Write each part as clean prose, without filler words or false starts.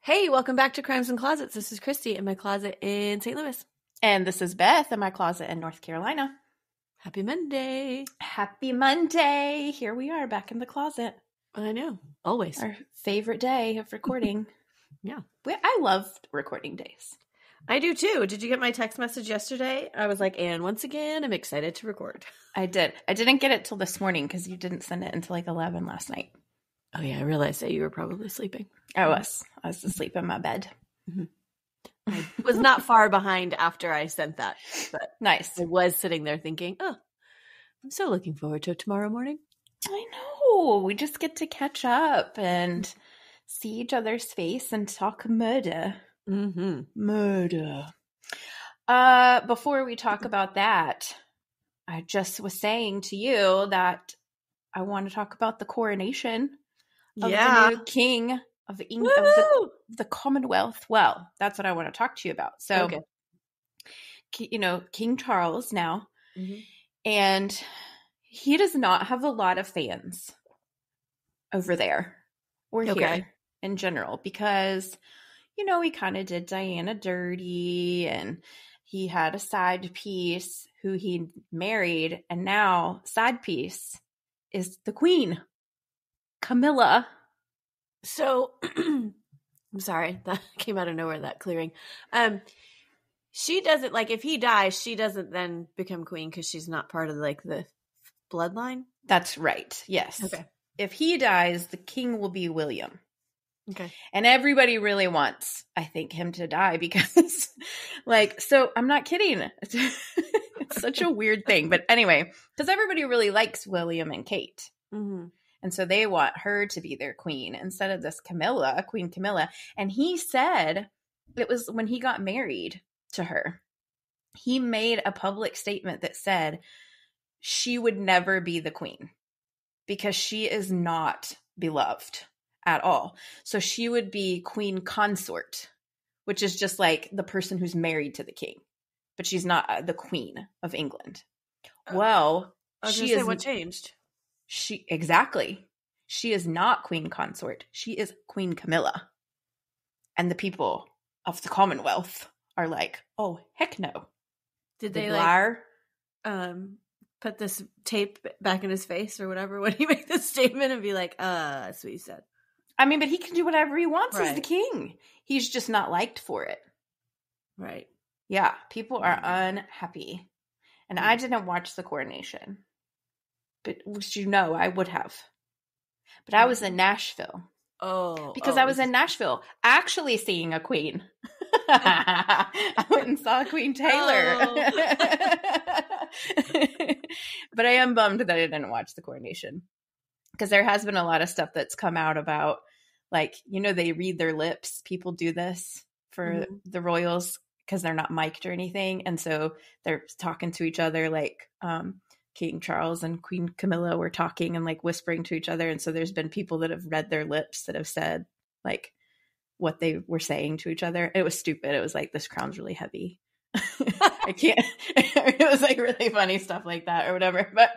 Hey, welcome back to Crimes and Closets. This is Christy in my closet in St. Louis. And this is Beth in my closet in North Carolina. Happy Monday. Happy Monday. Here we are back in the closet. I know. Always. Our favorite day of recording. Yeah. I love recording days. I do too. Did you get my text message yesterday? I was like, and once again, I'm excited to record. I did. I didn't get it till this morning because you didn't send it until like 11 last night. Oh yeah, I realized that you were probably sleeping. I was asleep in my bed. Mm-hmm. I was not far behind after I sent that, but nice. I was sitting there thinking, oh, I'm so looking forward to tomorrow morning. I know. We just get to catch up and see each other's face and talk murder. Mm-hmm. Murder. Before we talk about that, I just was saying to you that I want to talk about the coronation of the new king of the Commonwealth. Well, that's what I want to talk to you about. So, King Charles now, and he does not have a lot of fans over there or here in general because, he kind of did Diana dirty and he had a side piece who he married, and now side piece is the Queen, Camilla. So, I'm sorry, that came out of nowhere, that clearing. She doesn't, if he dies, she doesn't then become queen because she's not part of, the bloodline? That's right, yes. Okay. If he dies, the king will be William. Okay. And everybody really wants, I think, him to die because, so I'm not kidding. It's such a weird thing. But anyway, because everybody really likes William and Kate. Mm-hmm. And so they want her to be their queen instead of this Queen Camilla. And he said it was when he got married to her, he made a public statement that said she would never be the queen because she is not beloved at all. So she would be queen consort, which is just like the person who's married to the king, but she's not the queen of England. Well, what changed? Exactly. She is not queen consort. She is Queen Camilla. And the people of the Commonwealth are like, oh, heck no. Did they put this tape back in his face or whatever when he made this statement and be like, that's what you said? I mean, but he can do whatever he wants as the king. He's just not liked for it. Right. Yeah. People are unhappy. And I didn't watch the coronation. But I would have. But I was in Nashville. Oh. Because I was in Nashville actually seeing a queen. I went and saw Queen Taylor. But I am bummed that I didn't watch the coronation. Because there has been a lot of stuff that's come out about, they read their lips. People do this for the royals because they're not mic'd or anything. And so they're talking to each other King Charles and Queen Camilla were talking and whispering to each other. And so there's been people that have read their lips that have said what they were saying to each other. It was stupid. It was this crown's really heavy. I can't, it was really funny stuff like that or whatever. But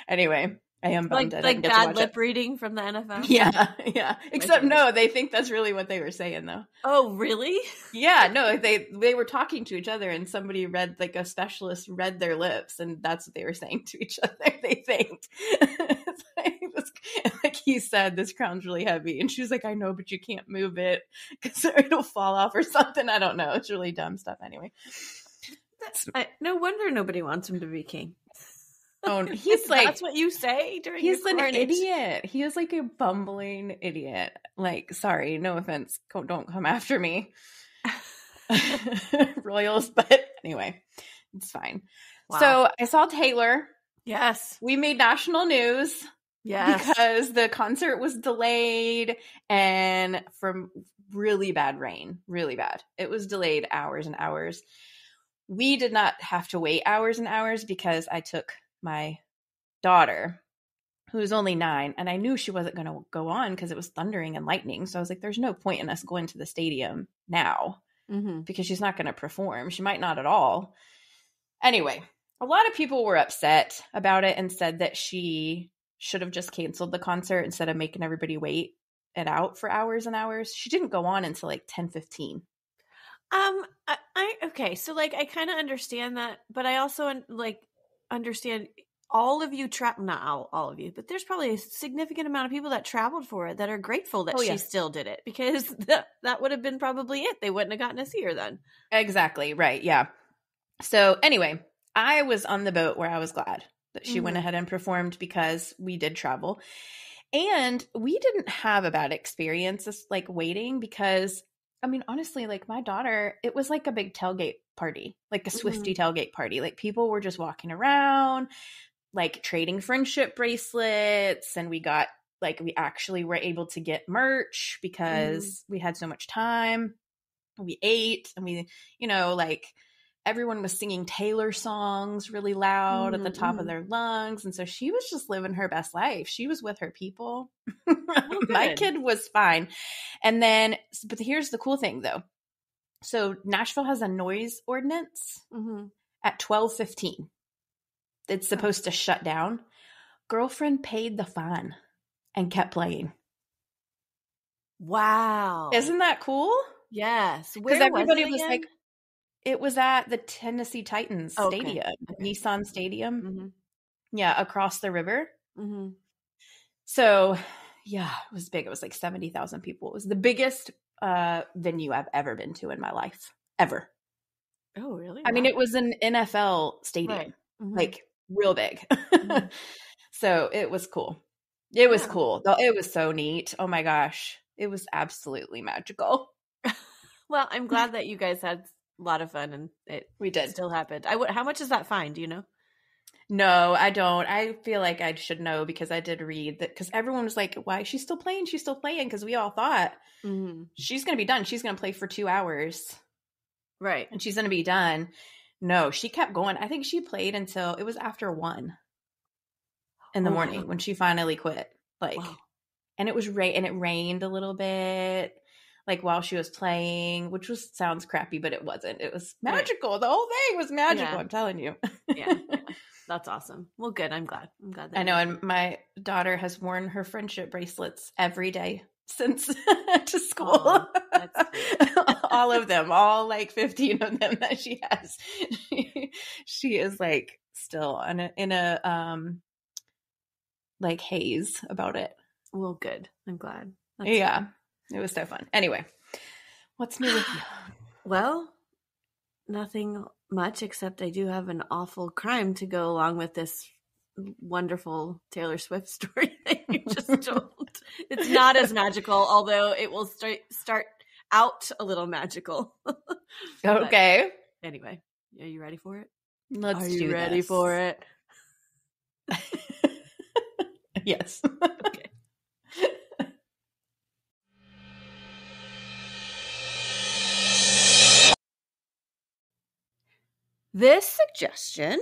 anyway, I am bummed. Like bad lip reading from the NFL? Yeah. Except no, they think that's really what they were saying though. Oh, really? Yeah, no, they were talking to each other and somebody read, a specialist read their lips and that's what they were saying to each other, they think. He said, this crown's really heavy. And she was like, I know, but you can't move it because it'll fall off or something. I don't know. It's really dumb stuff anyway. No wonder nobody wants him to be king. Oh, he's that's what you say during he's an idiot. He is a bumbling idiot. Sorry, no offense. Don't come after me. Royals, but anyway, it's fine. Wow. So I saw Taylor. Yes. We made national news. Yes. Because the concert was delayed and from really bad rain. Really bad. It was delayed hours and hours. We did not have to wait hours and hours because I took my daughter, who's only 9, and I knew she wasn't going to go on because it was thundering and lightning. So I was like, there's no point in us going to the stadium now because she's not going to perform. She might not at all. Anyway, a lot of people were upset about it and said that she should have just canceled the concert instead of making everybody wait. it out for hours and hours. She didn't go on until like 10:15. Okay, so like I kind of understand that, but I also like understand all of you not all of you, but there's probably a significant amount of people that traveled for it that are grateful that she still did it, because that would have been probably it. They wouldn't have gotten to see her then. Exactly, right. Yeah. So anyway, I was on the boat where I was glad that she went ahead and performed, because we did travel. And we didn't have a bad experience like waiting, because I mean, honestly, like my daughter, it was like a big tailgate party, like a Swiftie tailgate party. Like people were just walking around, like trading friendship bracelets. And we actually were able to get merch because we had so much time. We ate, and we, like everyone was singing Taylor songs really loud at the top of their lungs. And so she was just living her best life. She was with her people. My kid was fine. And then, but here's the cool thing though. So Nashville has a noise ordinance at 12:15. It's supposed to shut down. Girlfriend paid the fine and kept playing. Wow. Isn't that cool? Yes. Because everybody was like, it was at the Tennessee Titans Stadium, Nissan Stadium. Yeah, across the river. So, yeah, it was big. It was like 70,000 people. It was the biggest venue I've ever been to in my life, ever. Oh, really? I mean, it was an NFL stadium, like real big. So it was cool. It was cool. It was so neat. Oh my gosh. It was absolutely magical. Well, I'm glad that you guys had a lot of fun, and we did still happened. How much is that fine? Do you know? No, I don't. I feel like I should know, because I did read that, because everyone was like, why is she still playing? She's still playing. Because we all thought she's going to be done. She's going to play for 2 hours. Right. And she's going to be done. No, she kept going. I think she played until it was after 1 in the morning when she finally quit. And it was and it rained a little bit, like while she was playing, which sounds crappy, but it wasn't. It was magical. Right. The whole thing was magical. Yeah. I'm telling you. Yeah. That's awesome. Well, good. I'm glad. That I know. And my daughter has worn her friendship bracelets every day since to school. Oh, that's all of them, all like 15 of them that she has. She is like still in a like haze about it. Well, good. I'm glad. That's fun. It was so fun. Anyway, what's new with you? Well, nothing much, except I do have an awful crime to go along with this wonderful Taylor Swift story that you just told. It's not as magical, although it will start out a little magical. Okay. But anyway, are you ready for it? Are you ready for it? Yes. Okay. This suggestion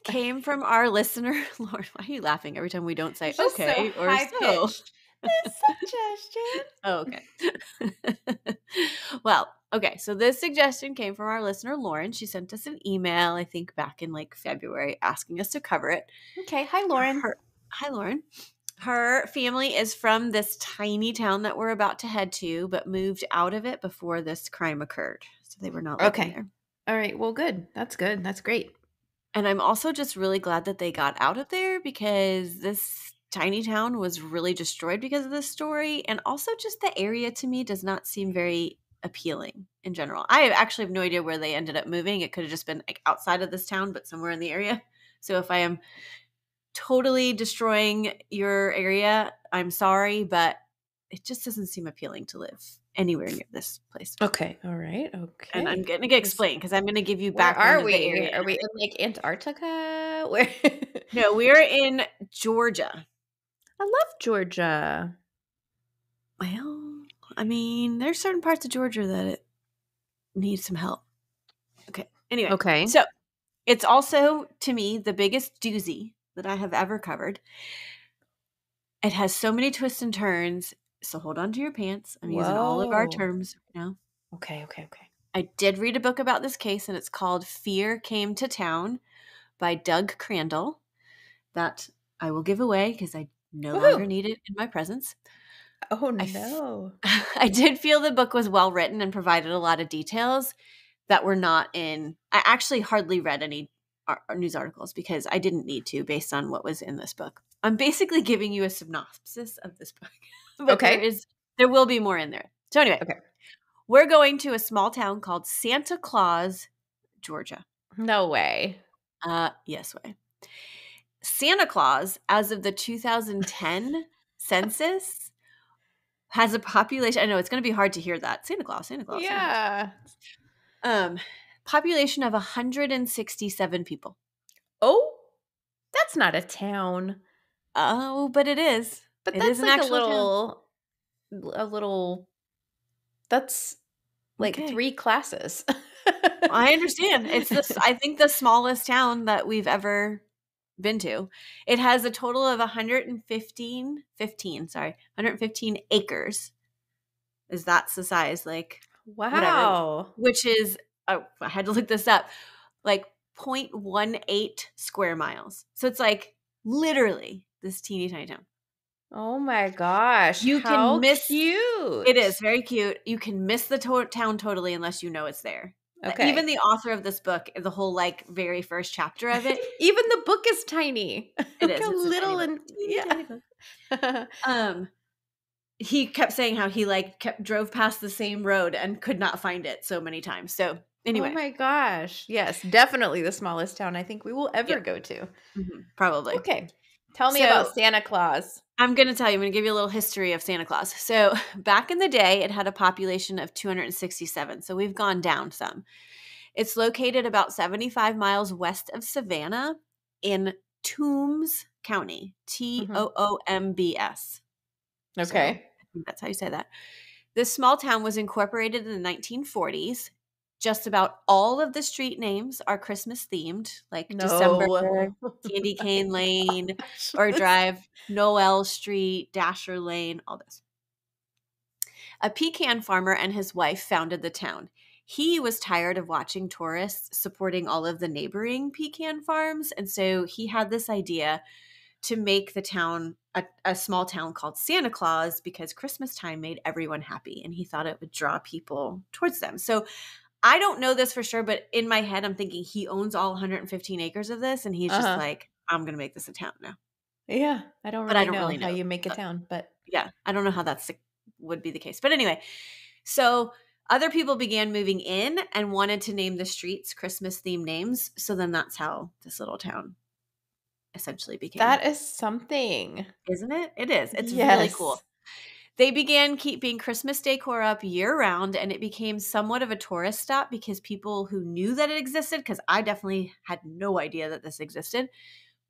came from our listener, Lord. Why are you laughing every time we don't say okay so or so? This suggestion. Oh, okay. Well, okay. So this suggestion came from our listener, Lauren. She sent us an email, I think back in like February, asking us to cover it. Okay. Hi, Lauren. Hi, Lauren. Her family is from this tiny town that we're about to head to, but moved out of it before this crime occurred. So they were not living there. All right. Well, good. That's good. That's great. And I'm also just really glad that they got out of there, because this tiny town was really destroyed because of this story. And also just the area to me does not seem very appealing in general. I actually have no idea where they ended up moving. It could have just been like outside of this town, but somewhere in the area. So if I am totally destroying your area, I'm sorry, but it just doesn't seem appealing to live anywhere near this place. Okay. All right. Okay. And I'm going to explain, because I'm going to give you Where background. are we? Are we in like Antarctica? Where? No, we're in Georgia. I love Georgia. Well, I mean, there's certain parts of Georgia that it needs some help. Okay. Anyway. Okay. So it's also, to me, the biggest doozy that I have ever covered. It has so many twists and turns. So hold on to your pants. I'm using all of our terms right now. Okay. I did read a book about this case, and it's called Fear Came to Town by Doug Crandall. That I will give away because I no longer need it in my presence. Oh, I, f- no. I did feel the book was well written and provided a lot of details that were not in. I actually hardly read any news articles because I didn't need to based on what was in this book. I'm basically giving you a synopsis of this book, but Okay. there will be more in there. So anyway, Okay. we're going to a small town called Santa Claus, Georgia. No way. Yes way. Santa Claus, as of the 2010 census, has a population. I know it's going to be hard to hear that. Santa Claus, Santa Claus, Santa Claus. Yeah. Population of 167 people. Oh, that's not a town. Oh, but it is. But It that's is an like actual town. that's like Okay. 3 classes. I understand. It's this. I think the smallest town that we've ever been to. It has a total of 115 acres. Is that's the size? Like whatever. Wow. Which is I had to look this up. Like 0.18 square miles. So it's like literally this teeny tiny town. Oh my gosh. You can How miss cute. It is very cute. You can miss the town totally unless you know it's there. Okay. Even the author of this book, the whole like very first chapter of it, Even the book is tiny. it Look is. how It's a little tiny and book. Teeny, yeah. tiny book. He kept saying how he like drove past the same road and could not find it so many times. So anyway, Oh my gosh. Yes, definitely the smallest town I think we will ever go to. probably. Okay. Tell me So- about Santa Claus. I'm going to tell you, I'm going to give you a little history of Santa Claus. So back in the day, it had a population of 267. So we've gone down some. It's located about 75 miles west of Savannah in Toombs County, Toombs. Okay. So, I think that's how you say that. This small town was incorporated in the 1940s. Just about all of the street names are Christmas themed, like December, Candy Cane Lane, or Drive, Noel Street, Dasher Lane, all this. A pecan farmer and his wife founded the town. He was tired of watching tourists supporting all of the neighboring pecan farms, and so he had this idea to make the town a small town called Santa Claus because Christmas time made everyone happy, and he thought it would draw people towards them. So I don't know this for sure, but in my head, I'm thinking he owns all 115 acres of this, and he's just like, I'm going to make this a town now. Yeah, I don't really know how you make a town, but yeah, I don't know how would be the case. But anyway, so other people began moving in and wanted to name the streets Christmas-themed names. So then that's how this little town essentially became. That is something. Isn't it? It is. It's really cool. They began keeping Christmas decor up year-round, and it became somewhat of a tourist stop because people who knew that it existed, because I definitely had no idea that this existed,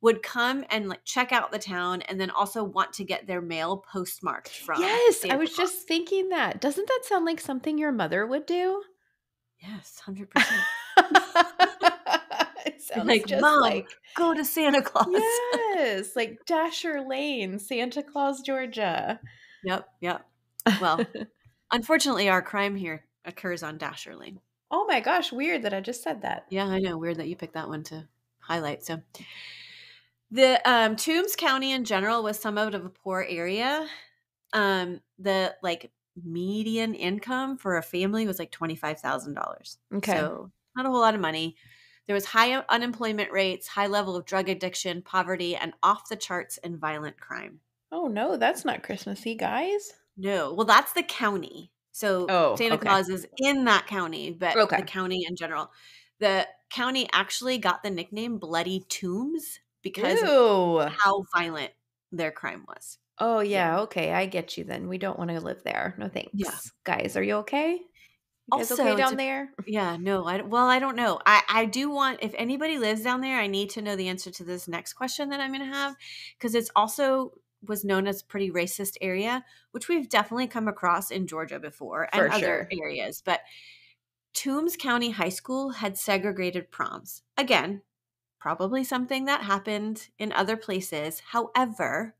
would come and like check out the town and then also want to get their mail postmarked from. Yes, Santa I was Claus. just thinking that. Doesn't that sound like something your mother would do? Yes, 100%. It sounds like, just Mom, like go to Santa Claus. Yes, like Dasher Lane, Santa Claus, Georgia. Yep. Well, unfortunately, our crime here occurs on Dasher Lane. Oh my gosh, weird that I just said that. Yeah, I know. Weird that you picked that one to highlight. So the Toombs County in general was somewhat of a poor area. The like median income for a family was like $25,000. Okay. So not a whole lot of money. There was high unemployment rates, high level of drug addiction, poverty, and off the charts and violent crime. Oh no, that's not Christmassy, guys. No. Well, that's the county. So Santa Claus is in that county, but the county in general. The county actually got the nickname Bloody Tombs because of how violent their crime was. Oh, yeah. Okay. I get you then. We don't want to live there. No thanks. Yeah. Guys, are you okay? You guys okay down there? Yeah, no. I don't know. I do want, if anybody lives down there, I need to know the answer to this next question that I'm going to have, because it's also was known as a pretty racist area, which we've definitely come across in Georgia before and other areas. But Toombs County High School had segregated proms. Again, probably something that happened in other places. However,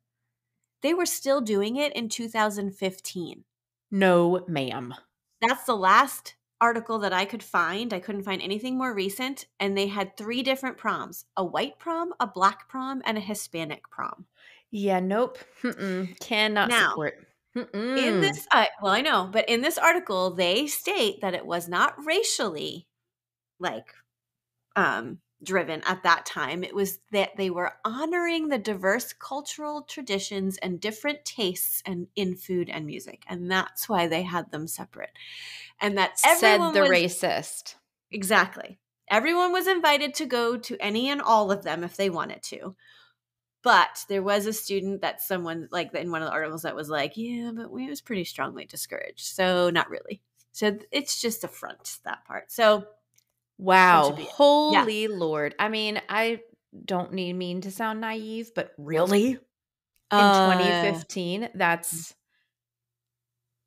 they were still doing it in 2015. No, ma'am. That's the last article that I could find. I couldn't find anything more recent. And they had 3 different proms: a white prom, a black prom, and a Hispanic prom. Yeah, nope. Cannot support. In this, well, I know, but in this article, they state that it was not racially like driven at that time. It was that they were honoring the diverse cultural traditions and different tastes and in food and music, and that's why they had them separate. And that everyone said the was racist. exactly. Everyone was invited to go to any and all of them if they wanted to. But there was a student that someone like in one of the articles that was like, yeah, but we was pretty strongly discouraged. So not really. So it's just a front, that part. So wow. Holy yeah. Lord. I mean, I don't mean to sound naive, but really? In 2015, that's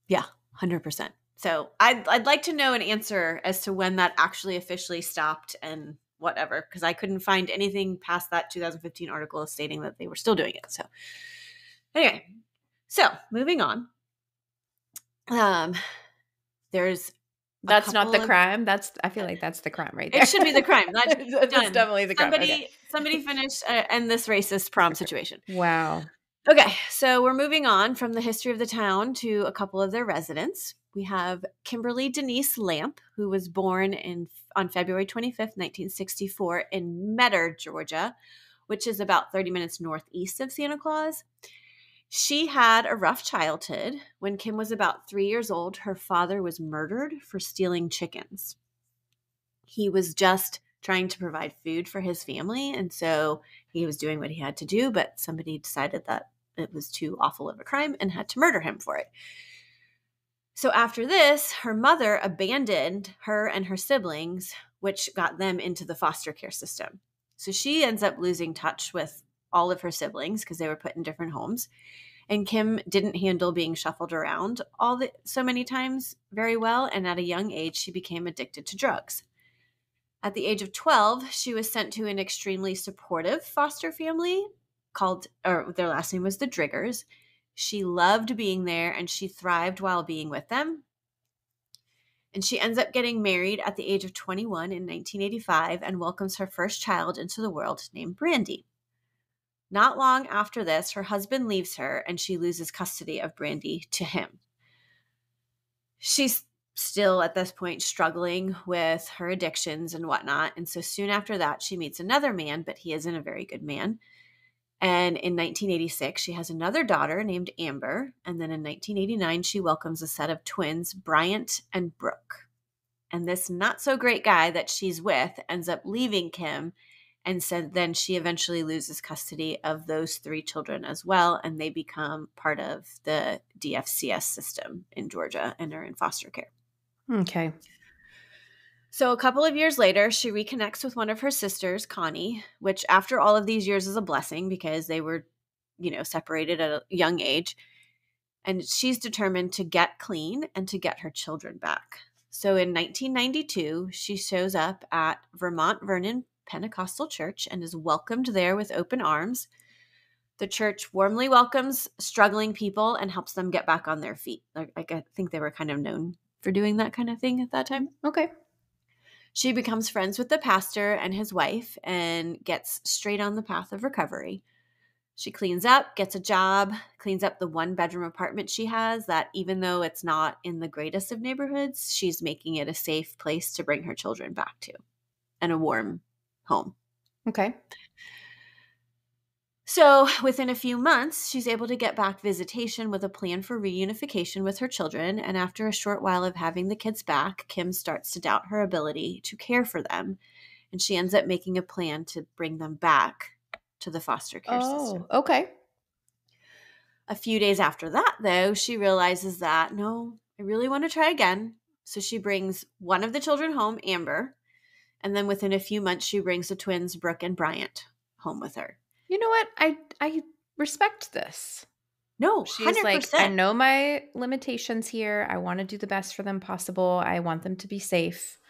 yeah, 100%. So I'd like to know an answer as to when that actually officially stopped and whatever, because I couldn't find anything past that 2015 article stating that they were still doing it. So anyway, so moving on. There's that's not the crime. I feel like that's the crime right there. It should be the crime. That's definitely the crime. Somebody finish end this racist prom situation. Wow. Okay, so we're moving on from the history of the town to a couple of their residents. We have Kimberly Denise Lamp, who was born on February 25th, 1964 in Metter, Georgia, which is about 30 minutes northeast of Santa Claus. She had a rough childhood. When Kim was about 3 years old, her father was murdered for stealing chickens. He was just trying to provide food for his family, and so he was doing what he had to do, but somebody decided that it was too awful of a crime and had to murder him for it. So after this, her mother abandoned her and her siblings, which got them into the foster care system. So she ends up losing touch with all of her siblings because they were put in different homes. And Kim didn't handle being shuffled around so many times very well. And at a young age, she became addicted to drugs. At the age of 12, she was sent to an extremely supportive foster family their last name was the Driggers. She loved being there and she thrived while being with them. And she ends up getting married at the age of 21 in 1985 and welcomes her first child into the world named Brandy. Not long after this, her husband leaves her and she loses custody of Brandy to him. She's still at this point struggling with her addictions and whatnot. And so soon after that, she meets another man, but he isn't a very good man. And in 1986, she has another daughter named Amber. And then in 1989, she welcomes a set of twins, Bryant and Brooke. And this not so great guy that she's with ends up leaving Kim. And so then she eventually loses custody of those 3 children as well. And they become part of the DFCS system in Georgia and are in foster care. Okay. So a couple of years later, she reconnects with one of her sisters, Connie, which after all of these years is a blessing because they were, separated at a young age. And she's determined to get clean and to get her children back. So in 1992, she shows up at Vermont Vernon Pentecostal Church and is welcomed there with open arms. The church warmly welcomes struggling people and helps them get back on their feet. Like I think they were kind of known for doing that kind of thing at that time. Okay. She becomes friends with the pastor and his wife and gets straight on the path of recovery. She cleans up, gets a job, cleans up the 1-bedroom apartment she has that even though it's not in the greatest of neighborhoods, she's making it a safe place to bring her children back to and a warm home. Okay. So within a few months, she's able to get back visitation with a plan for reunification with her children. And after a short while of having the kids back, Kim starts to doubt her ability to care for them. And she ends up making a plan to bring them back to the foster care system. Okay. A few days after that, though, she realizes that, no, I really want to try again. So she brings one of the children home, Amber. And then within a few months, she brings the twins, Brooke and Bryant, home with her. You know what? I respect this. No, she's 100%. Like, I know my limitations here. I want to do the best for them possible. I want them to be safe,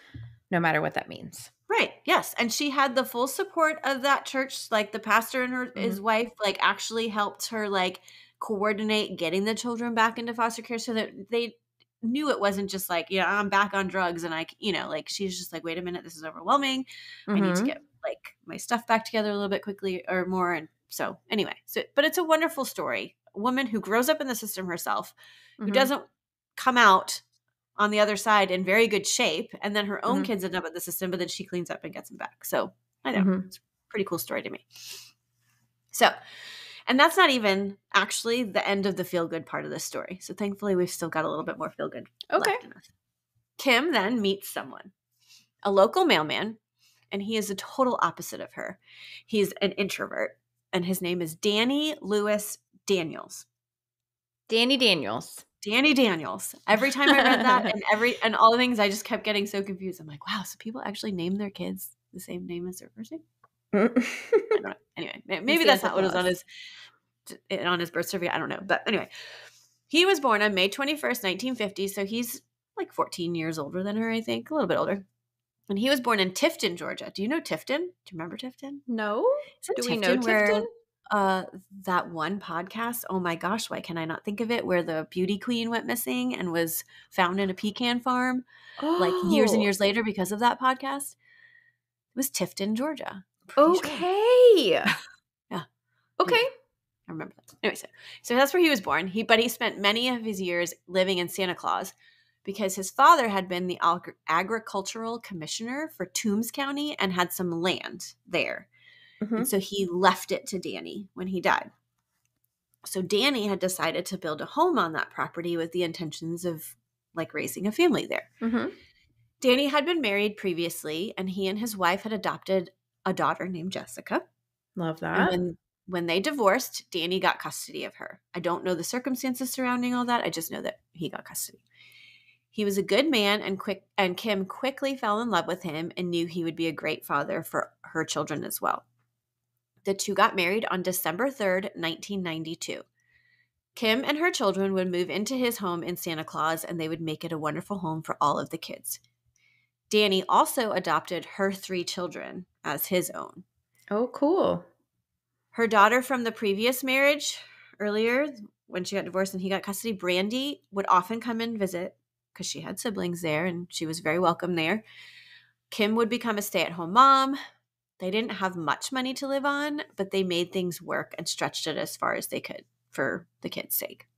no matter what that means. Right. Yes. And she had the full support of that church. Like the pastor and his wife, like actually helped her like coordinate getting the children back into foster care so that they knew it wasn't just like, I'm back on drugs. And like she's just like, wait a minute, this is overwhelming. I need to get like my stuff back together a little bit quickly or more. And so anyway, but it's a wonderful story woman who grows up in the system herself, who Mhm. doesn't come out on the other side in very good shape, and then her own Mhm. kids end up at the system, but then she cleans up and gets them back. So I know, Mhm. it's a pretty cool story to me. So, and that's not even actually the end of the feel-good part of this story. So thankfully, we've still got a little bit more feel-good Okay. left in us. Kim then meets someone, a local mailman, and he is the total opposite of her. He's an introvert, and his name is Danny Lewis Daniels. Danny Daniels. Danny Daniels. Every time I read that and all the things, I just kept getting so confused. I'm like, wow, so people actually name their kids the same name as their first name? I don't know. Anyway, maybe that's not what was on his birth certificate. I don't know. But anyway, he was born on May 21st, 1950. So he's like 14 years older than her, I think, a little bit older. And he was born in Tifton, Georgia. Do you know Tifton? Do you remember Tifton? No? Isn't Do we know Tifton? That one podcast, oh my gosh, why can I not think of it, where the beauty queen went missing and was found in a pecan farm like years and Oh, years later because of that podcast? It was Tifton, Georgia. I'm pretty sure. okay. Yeah. Okay. Anyway, I remember that. Anyway, so that's where he was born. But he spent many of his years living in Santa Claus because his father had been the agricultural commissioner for Toombs County and had some land there. Mhm. And so he left it to Danny when he died. So Danny had decided to build a home on that property with the intentions of like raising a family there. Mhm. Danny had been married previously, and he and his wife had adopted a daughter named Jessica. Love And that. when they divorced, Danny got custody of her. I don't know the circumstances surrounding all that. I just know that he got custody. He was a good man, and Kim quickly fell in love with him and knew he would be a great father for her children as well. The two got married on December 3rd, 1992. Kim and her children would move into his home in Santa Claus, and they would make it a wonderful home for all of the kids. Danny also adopted her 3 children as his own. Oh, cool. Her daughter from the previous marriage, earlier when she got divorced and he got custody, Brandy, would often come and visit because she had siblings there and she was very welcome there. Kim would become a stay-at-home mom. They didn't have much money to live on, but they made things work and stretched it as far as they could for the kids' sake.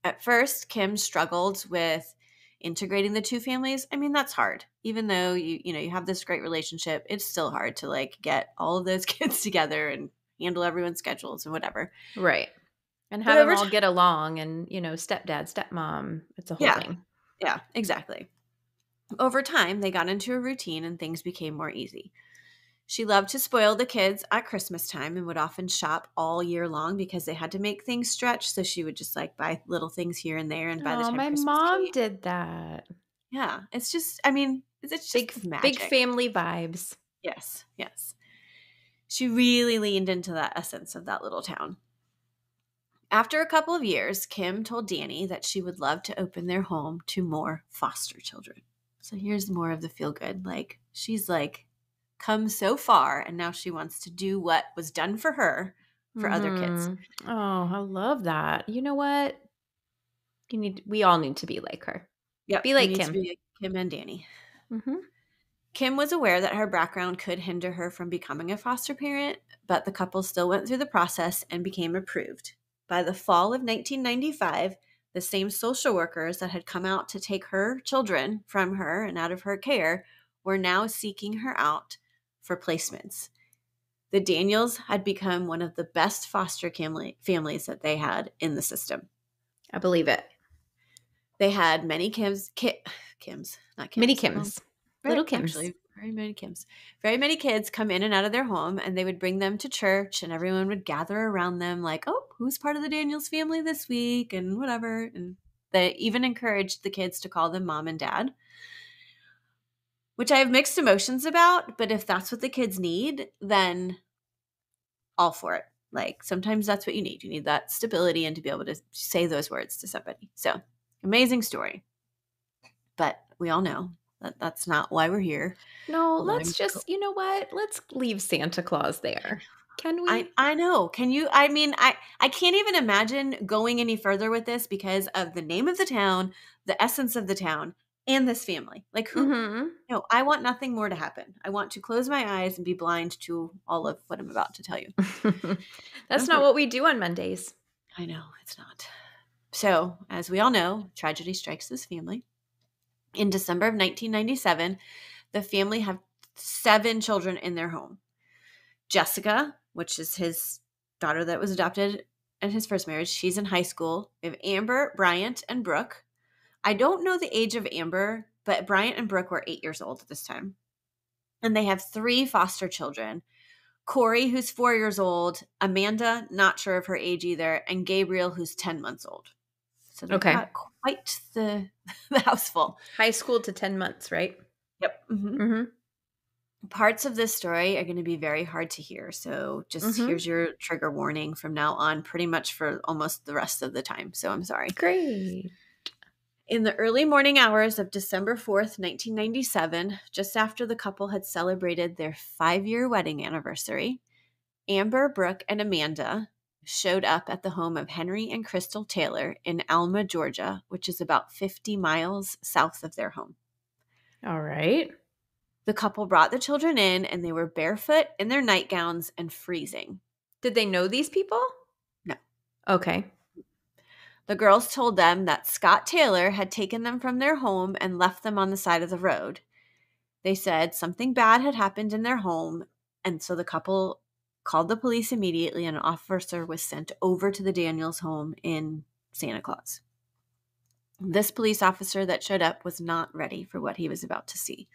At first, Kim struggled with integrating the two families. I mean, that's hard. Even though you have this great relationship, it's still hard to like get all of those kids together and handle everyone's schedules and whatever. Right. And But have them over all get along and, stepdad, stepmom. It's a whole thing. Yeah, exactly. Over time, they got into a routine and things became more easy. She loved to spoil the kids at Christmas time and would often shop all year long because they had to make things stretch. So she would just like buy little things here and there. And by the Oh, time my Christmas mom came, did that. yeah, it's just, I mean, it's just Big magic. family vibes. Yes, yes. She really leaned into that essence of that little town. After a couple of years, Kim told Danny that she would love to open their home to more foster children. So here's more of the feel good. Like, she's like come so far and now she wants to do what was done for her for other kids. Oh, I love that. You know what? We all need to be like her. Yep. Be like needs Kim. to be Kim and Danny. Mm-hmm. Kim was aware that her background could hinder her from becoming a foster parent, but the couple still went through the process and became approved. By the fall of 1995, the same social workers that had come out to take her children from her and out of her care were now seeking her out for placements. The Daniels had become one of the best foster families that they had in the system. I believe it. They had many Kims, not Kims. Many Kims. Little Kims. Actually, very many Kims. Very many kids come in and out of their home, and they would bring them to church, and everyone would gather around them like, oh, who's part of the Daniels family this week, and whatever. And they even encouraged the kids to call them mom and dad, which I have mixed emotions about. But if that's what the kids need, then all for it. Like, sometimes that's what you need. You need that stability and to be able to say those words to somebody. So, amazing story. But we all know that that's not why we're here. No, let's just, you know what? Let's leave Santa Claus there. Can we? I know. Can you? I mean, I can't even imagine going any further with this because of the name of the town, the essence of the town, and this family. Like, who? No, I want nothing more to happen. I want to close my eyes and be blind to all of what I'm about to tell you. That's not what we do on Mondays. I know, it's not. So, as we all know, tragedy strikes this family. In December of 1997, the family had 7 children in their home. Jessica, which is his daughter that was adopted in his first marriage, she's in high school. We have Amber, Bryant, and Brooke. I don't know the age of Amber, but Bryant and Brooke were 8 years old at this time. And they have 3 foster children. Corey, who's 4 years old, Amanda, not sure of her age either, and Gabriel, who's 10 months old. So they've got quite the house full. High school to 10 months, right? Yep. Mm-hmm. Parts of this story are going to be very hard to hear. So just here's your trigger warning from now on, pretty much for almost the rest of the time. So I'm sorry. Great. In the early morning hours of December 4th, 1997, just after the couple had celebrated their 5-year wedding anniversary, Amber, Brooke, and Amanda showed up at the home of Henry and Crystal Taylor in Alma, Georgia, which is about 50 miles south of their home. All right. The couple brought the children in, and they were barefoot in their nightgowns and freezing. Did they know these people? No. Okay. The girls told them that Scott Taylor had taken them from their home and left them on the side of the road. They said something bad had happened in their home, and so the couple called the police immediately, and an officer was sent over to the Daniels home in Santa Claus. This police officer that showed up was not ready for what he was about to see.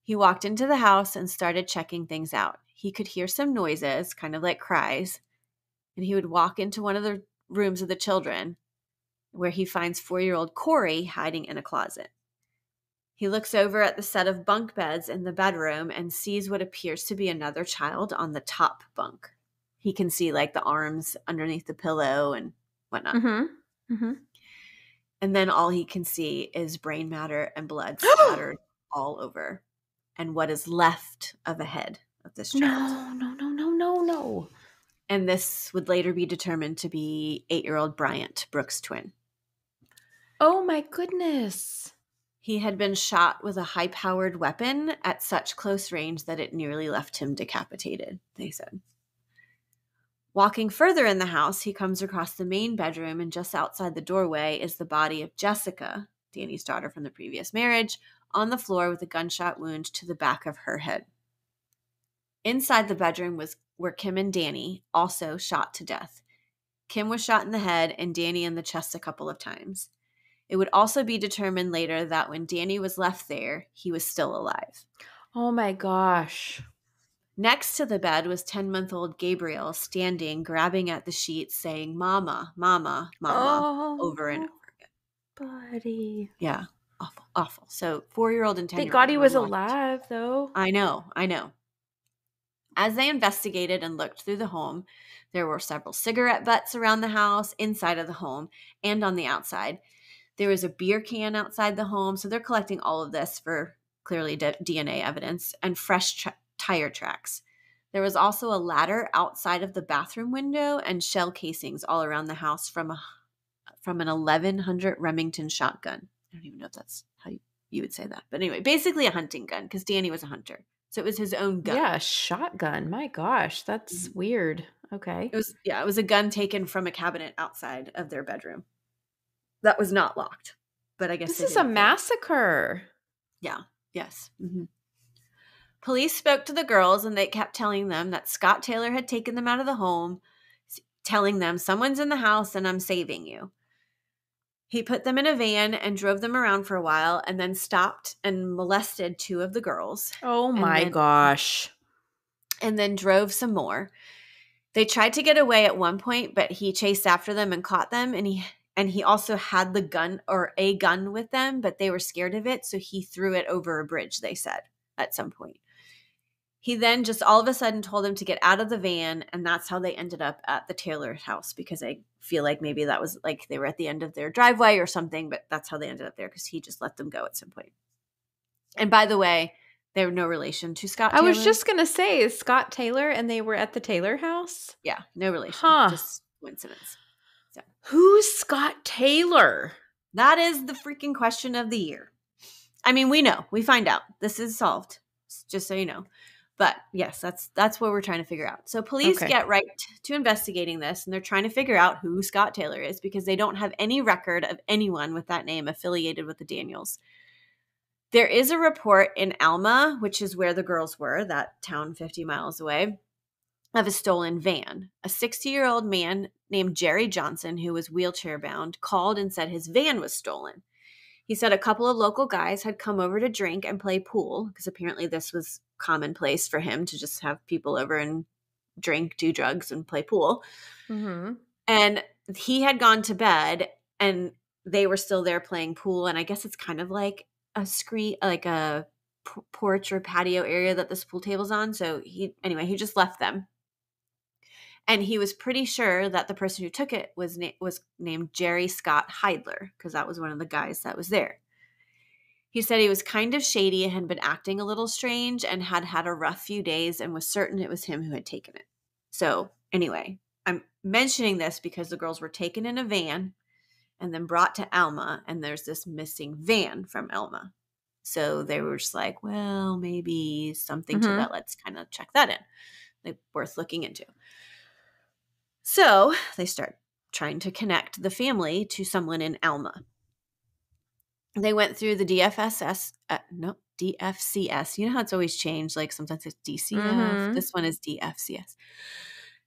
He walked into the house and started checking things out. He could hear some noises, kind of like cries, and he would walk into one of the rooms of the children where he finds 4-year-old Corey hiding in a closet. He looks over at the set of bunk beds in the bedroom and sees what appears to be another child on the top bunk. He can see like the arms underneath the pillow and whatnot. Mm-hmm. Mm-hmm. And then all he can see is brain matter and blood splattered all over, and what is left of a head of this child. No. And this would later be determined to be 8-year-old Bryant, Brooke's twin. Oh my goodness. He had been shot with a high-powered weapon at such close range that it nearly left him decapitated, they said. Walking further in the house, he comes across the main bedroom, and just outside the doorway is the body of Jessica, Danny's daughter from the previous marriage, on the floor with a gunshot wound to the back of her head. Inside the bedroom were Kim and Danny, also shot to death. Kim was shot in the head and Danny in the chest a couple of times. It would also be determined later that when Danny was left there, he was still alive. Oh my gosh. Next to the bed was 10-month-old Gabriel standing, grabbing at the sheets, saying, "Mama, Mama, Mama," over and over again. Buddy. Yeah, awful. So 4-year-old and 10-year-old. Thank God he was alive, though. I know. As they investigated and looked through the home, there were several cigarette butts around the house, inside of the home, and on the outside. There was a beer can outside the home, so they're collecting all of this for clearly DNA evidence, and fresh tire tracks. There was also a ladder outside of the bathroom window and shell casings all around the house from an 1100 Remington shotgun. I don't even know if that's how you would say that. But anyway, basically a hunting gun, because Danny was a hunter. So it was his own gun. Yeah, shotgun. My gosh, that's weird. Okay. It was a gun taken from a cabinet outside of their bedroom. That was not locked. But I guess this is a massacre. Yeah. Yes. Mm-hmm. Police spoke to the girls, and they kept telling them that Scott Taylor had taken them out of the home, telling them, "Someone's in the house and I'm saving you." He put them in a van and drove them around for a while, and then stopped and molested 2 of the girls. Oh my gosh. And then drove some more. They tried to get away at one point, but he chased after them and caught them, and he also had the gun or a gun with them, but they were scared of it, so he threw it over a bridge, they said, at some point. He then just all of a sudden told them to get out of the van, and that's how they ended up at the Taylor house, because I feel like maybe that was like they were at the end of their driveway or something, but that's how they ended up there, because he just let them go at some point. And by the way, they were no relation to Scott Taylor. I was just going to say, is Scott Taylor and they were at the Taylor house? Yeah, no relation. Just coincidence. So. Who's Scott Taylor? That is the freaking question of the year. I mean, we know. We find out. This is solved, just so you know. But yes, that's what we're trying to figure out. So police get right to investigating this, and they're trying to figure out who Scott Taylor is because they don't have any record of anyone with that name affiliated with the Daniels. There is a report in Alma, which is where the girls were, that town 50 miles away, of a stolen van. A 60-year-old man named Jerry Johnson, who was wheelchair bound, called and said his van was stolen. He said a couple of local guys had come over to drink and play pool, because apparently this was commonplace for him to just have people over and drink, do drugs, and play pool. Mm-hmm. And he had gone to bed, and they were still there playing pool. And I guess it's kind of like a screen, like a porch or patio area that this pool table's on. So he just left them. And he was pretty sure that the person who took it was named Jerry Scott Heidler, because that was one of the guys that was there. He said he was kind of shady and had been acting a little strange and had had a rough few days and was certain it was him who had taken it. So anyway, I'm mentioning this because the girls were taken in a van and then brought to Alma, and there's this missing van from Alma. So they were just like, well, maybe something to that. Let's kind of check that in. Like, worth looking into. So they start trying to connect the family to someone in Alma. They went through the DFCS. You know how it's always changed? Like sometimes it's DCF. This one is DFCS.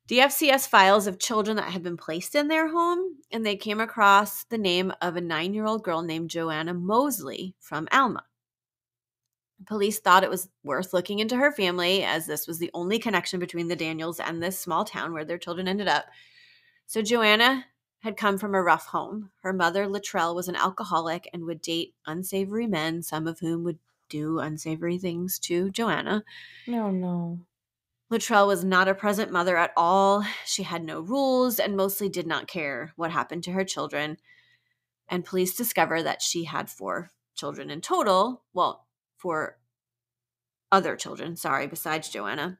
DFCS files of children that had been placed in their home, and they came across the name of a 9-year-old girl named Joanna Mosley from Alma. Police thought it was worth looking into her family, as this was the only connection between the Daniels and this small town where their children ended up. So Joanna had come from a rough home. Her mother, Latrell, was an alcoholic and would date unsavory men, some of whom would do unsavory things to Joanna. No. Latrell was not a present mother at all. She had no rules and mostly did not care what happened to her children. And police discovered that she had 4 children in total. Well, 4 other children, besides Joanna.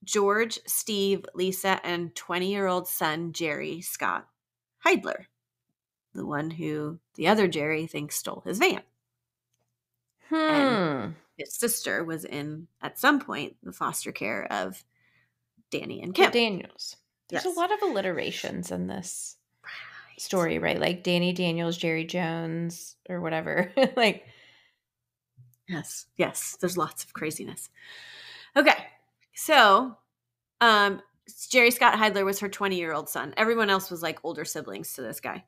George, Steve, Lisa, and 20-year-old son, Jerry Scott Heidler, the one who the other Jerry thinks stole his van. And his sister was in, at some point, the foster care of Danny and Kim. The Daniels. There's a lot of alliterations in this story, right? Like Danny Daniels, Jerry Jones, or whatever. Like, Yes. There's lots of craziness. Okay. So, Jerry Scott Heidler was her 20-year-old son. Everyone else was like older siblings to this guy.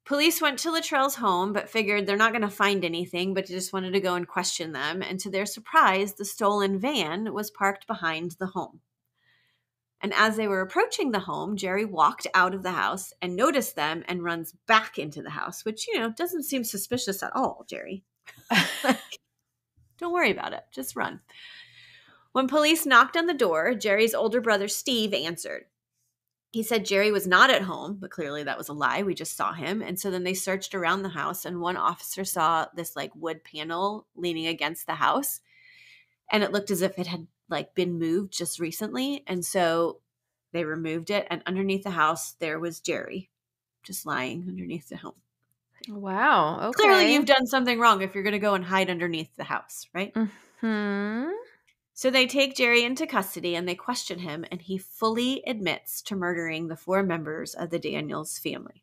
Police went to Latrell's home, but figured they're not going to find anything, but just wanted to go and question them. And to their surprise, the stolen van was parked behind the home. And as they were approaching the home, Jerry walked out of the house and noticed them and runs back into the house, which, doesn't seem suspicious at all, Jerry. Don't worry about it. Just run. When police knocked on the door, Jerry's older brother, Steve, answered. He said Jerry was not at home, but clearly that was a lie. We just saw him. And so then they searched around the house, and one officer saw this like wood panel leaning against the house. And it looked as if it had like been moved just recently. And so they removed it. And underneath the house, there was Jerry just lying underneath the home. Wow. Okay. Clearly you've done something wrong if you're going to go and hide underneath the house, right? Mm-hmm. So they take Jerry into custody and they question him, and he fully admits to murdering the 4 members of the Daniels family.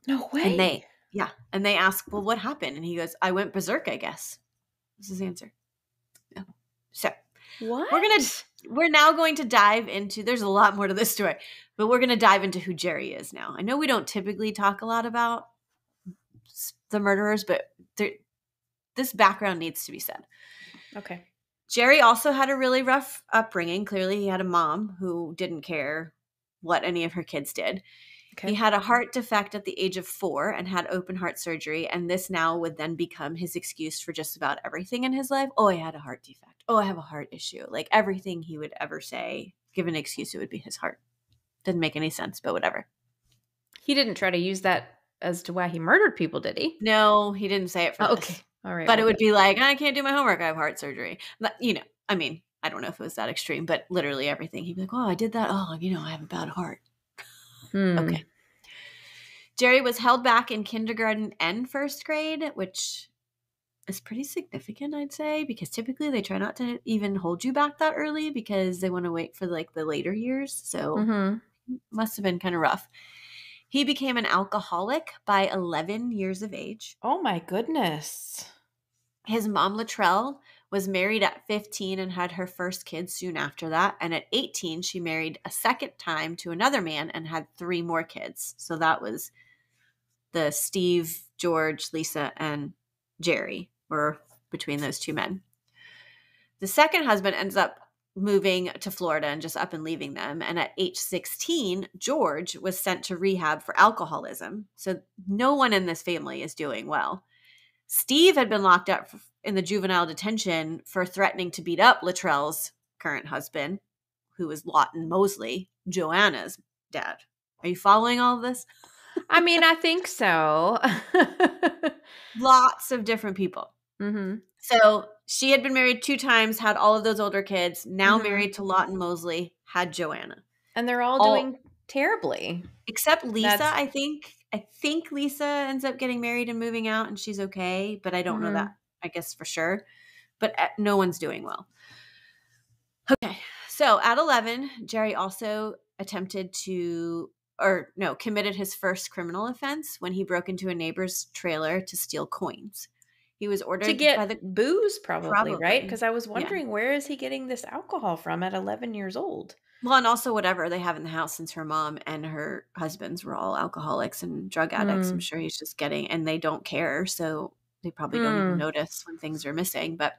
No way. And they ask, well, what happened? And he goes, I went berserk, I guess. This is his answer. Yeah. So what? We're now going to dive into, there's a lot more to this story, but we're going to dive into who Jerry is now. I know we don't typically talk a lot about the murderers, but this background needs to be said. Okay. Jerry also had a really rough upbringing. Clearly, he had a mom who didn't care what any of her kids did. Okay. He had a heart defect at the age of 4 and had open heart surgery, and this now would then become his excuse for just about everything in his life. Oh, I had a heart defect. Oh, I have a heart issue. Like everything he would ever say, give an excuse, it would be his heart. Didn't make any sense, but whatever. He didn't try to use that as to why he murdered people, did he? No, he didn't say it for this. Okay. All right. But it would be like, I can't do my homework. I have heart surgery. But, I mean, I don't know if it was that extreme, but literally everything. He'd be like, oh, I did that. Oh, I have a bad heart. Okay. Jerry was held back in kindergarten and first grade, which is pretty significant, I'd say, because typically they try not to even hold you back that early because they want to wait for like the later years. So must have been kind of rough. He became an alcoholic by 11 years of age. Oh my goodness. His mom, Latrell, was married at 15 and had her first kid soon after that. And at 18, she married a second time to another man and had 3 more kids. So that was the Steve, George, Lisa, and Jerry were between those 2 men. The second husband ends up moving to Florida and just up and leaving them. And at age 16, George was sent to rehab for alcoholism. So no one in this family is doing well. Steve had been locked up in the juvenile detention for threatening to beat up Latrell's current husband, who was Lawton Mosley, Joanna's dad. Are you following all of this? I mean, I think so. Lots of different people. So she had been married 2 times, had all of those older kids, now married to Lawton Mosley, had Joanna. And they're all doing terribly. Except Lisa, I think Lisa ends up getting married and moving out and she's okay, but I don't know that, I guess, for sure. But no one's doing well. Okay. So at 11, Jerry also committed his first criminal offense when he broke into a neighbor's trailer to steal coins. He was ordered to get by the booze, probably. Right? Because I was wondering, where is he getting this alcohol from at 11 years old? Well, and also whatever they have in the house, since her mom and her husbands were all alcoholics and drug addicts. I'm sure he's just getting, and they don't care. So they probably don't even notice when things are missing. But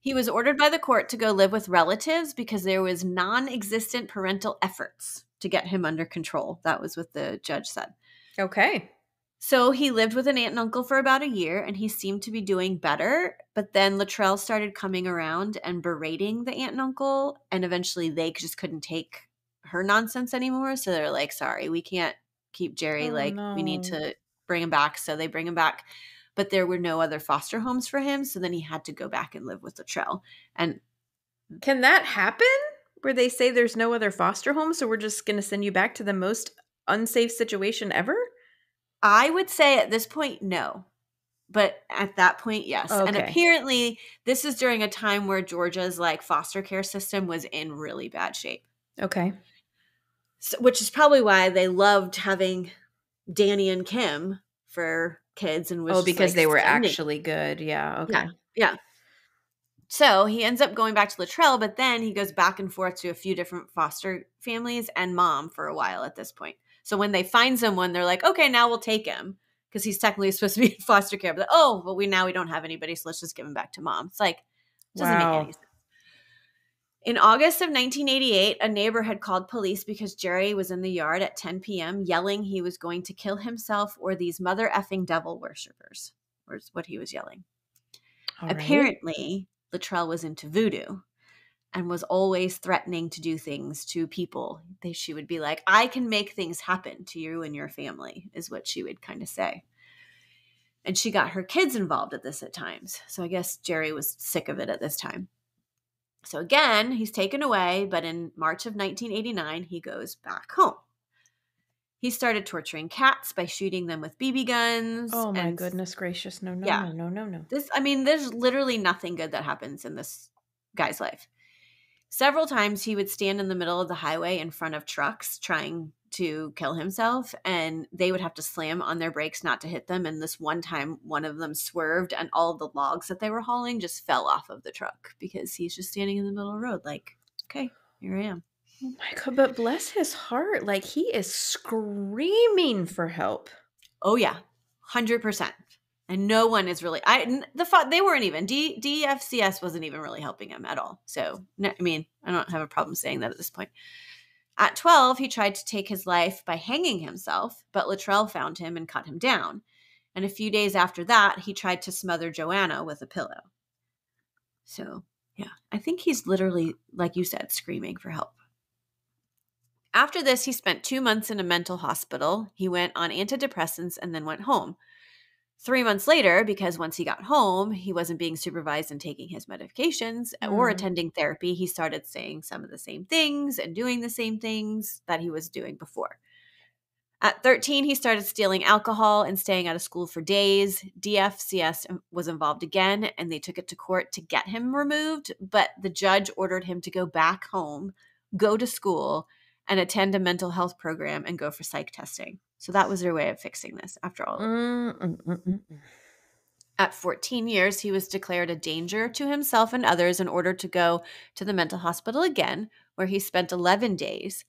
he was ordered by the court to go live with relatives because there was non-existent parental efforts to get him under control. That was what the judge said. Okay. So he lived with an aunt and uncle for about a year, and he seemed to be doing better. But then Latrell started coming around and berating the aunt and uncle, and eventually they just couldn't take her nonsense anymore. So they're like, sorry, we can't keep Jerry. We need to bring him back. So they bring him back. But there were no other foster homes for him. So then he had to go back and live with Latrell. And can that happen? Where they say there's no other foster home, so we're just going to send you back to the most unsafe situation ever? I would say at this point, no. But at that point, yes. Okay. And apparently this is during a time where Georgia's foster care system was in really bad shape. Okay. So, which is probably why they loved having Danny and Kim for kids and was because they were actually good. Yeah. Okay. Yeah. So he ends up going back to Latrell, but then he goes back and forth to a few different foster families and mom for a while at this point. So when they find someone, they're like, okay, now we'll take him because he's technically supposed to be in foster care. But we don't have anybody, so let's just give him back to mom. It's like, doesn't make any sense. In August of 1988, a neighbor had called police because Jerry was in the yard at 10 p.m. yelling he was going to kill himself or these mother effing devil worshippers, was what he was yelling. All apparently, right. Latrell was into voodoo and was always threatening to do things to people. She would be like, I can make things happen to you and your family, is what she would kind of say. And she got her kids involved at this at times. So I guess Jerry was sick of it at this time. So again, he's taken away, but in March of 1989, he goes back home. He started torturing cats by shooting them with BB guns. Oh my goodness gracious. No. There's literally nothing good that happens in this guy's life. Several times he would stand in the middle of the highway in front of trucks trying to kill himself, and they would have to slam on their brakes not to hit them. And this one time, one of them swerved and all the logs that they were hauling just fell off of the truck because he's just standing in the middle of the road like, okay, here I am. Oh my God, but bless his heart. He is screaming for help. Oh yeah, 100%. And no one is really, they weren't even, DFCS wasn't even really helping him at all. So, I don't have a problem saying that at this point. At 12, he tried to take his life by hanging himself, but Latrell found him and cut him down. And a few days after that, he tried to smother Joanna with a pillow. So, yeah, I think he's literally, like you said, screaming for help. After this, he spent 2 months in a mental hospital. He went on antidepressants and then went home. 3 months later, because once he got home, he wasn't being supervised and taking his medications or attending therapy, he started saying some of the same things and doing the same things that he was doing before. At 13, he started stealing alcohol and staying out of school for days. DFCS was involved again, and they took it to court to get him removed, but the judge ordered him to go back home, go to school, and attend a mental health program and go for psych testing. So that was their way of fixing this after all of it. At 14 years, he was declared a danger to himself and others and ordered to go to the mental hospital again, where he spent 11 days.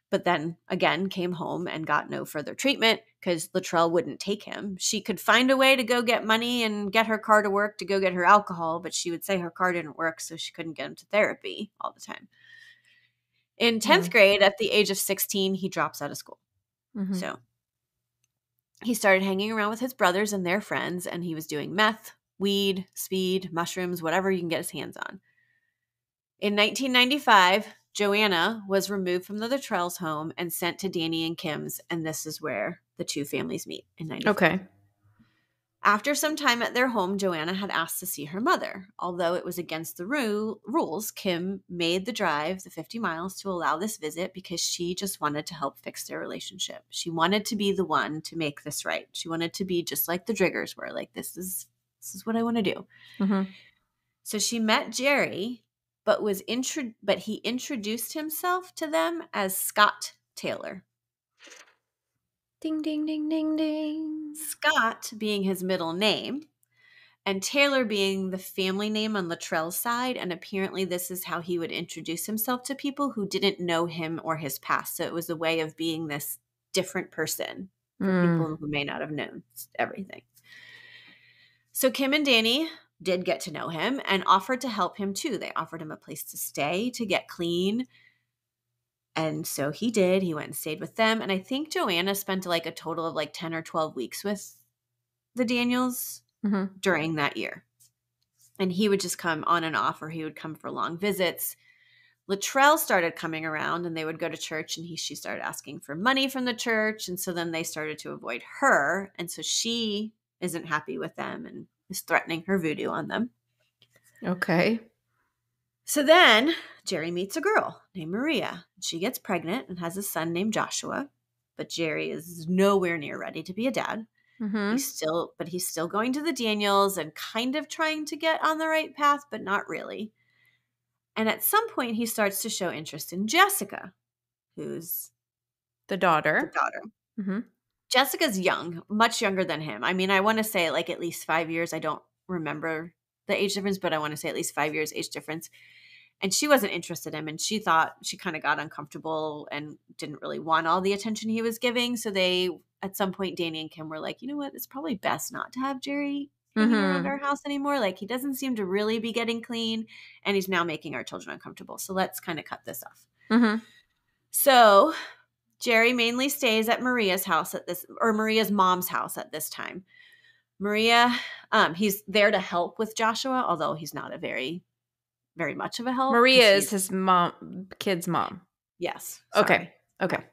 But then again came home and got no further treatment because Latrell wouldn't take him. She could find a way to go get money and get her car to work to go get her alcohol, but she would say her car didn't work, so she couldn't get him to therapy all the time. In 10th grade, at the age of 16, he drops out of school. So he started hanging around with his brothers and their friends, and he was doing meth, weed, speed, mushrooms, whatever you can get his hands on. In 1995, Joanna was removed from the Latrell's home and sent to Danny and Kim's, and this is where the two families meet in 95. Okay. After some time at their home, Joanna had asked to see her mother. Although it was against the rules, Kim made the drive, the 50 miles, to allow this visit because she just wanted to help fix their relationship. She wanted to be the one to make this right. She wanted to be just like the Driggers were, like, this is what I want to do. So she met Jerry, but he introduced himself to them as Scott Taylor. Ding, ding, ding, ding, ding. Scott being his middle name, and Taylor being the family name on Latrell's side. And apparently this is how he would introduce himself to people who didn't know him or his past. So it was a way of being this different person for people who may not have known everything. So Kim and Danny did get to know him and offered to help him too. They offered him a place to stay, to get clean. And so he did. He went and stayed with them. And I think Joanna spent like a total of like 10 or 12 weeks with the Daniels during that year. And he would just come on and off, or he would come for long visits. Latrell started coming around, and they would go to church, and she started asking for money from the church. And so then they started to avoid her. And so she isn't happy with them and is threatening her voodoo on them. Okay. So then Jerry meets a girl named Maria. She gets pregnant and has a son named Joshua, but Jerry is nowhere near ready to be a dad. He's still going to the Daniels and kind of trying to get on the right path, but not really. And at some point he starts to show interest in Jessica, who's the daughter. Jessica's young, much younger than him. I mean, I want to say like at least 5 years. I don't remember the age difference, but I want to say at least 5 years age difference. And she wasn't interested in him, and she thought she kind of got uncomfortable and didn't really want all the attention he was giving. So at some point, Danny and Kim were like, you know what? It's probably best not to have Jerry hanging around our house anymore. Like, he doesn't seem to really be getting clean, and he's now making our children uncomfortable. So let's kind of cut this off. So Jerry mainly stays at Maria's house Maria's mom's house at this time. Maria, he's there to help with Joshua, although he's not a very much of a help. Maria is his kid's mom. Yes. Sorry. Okay.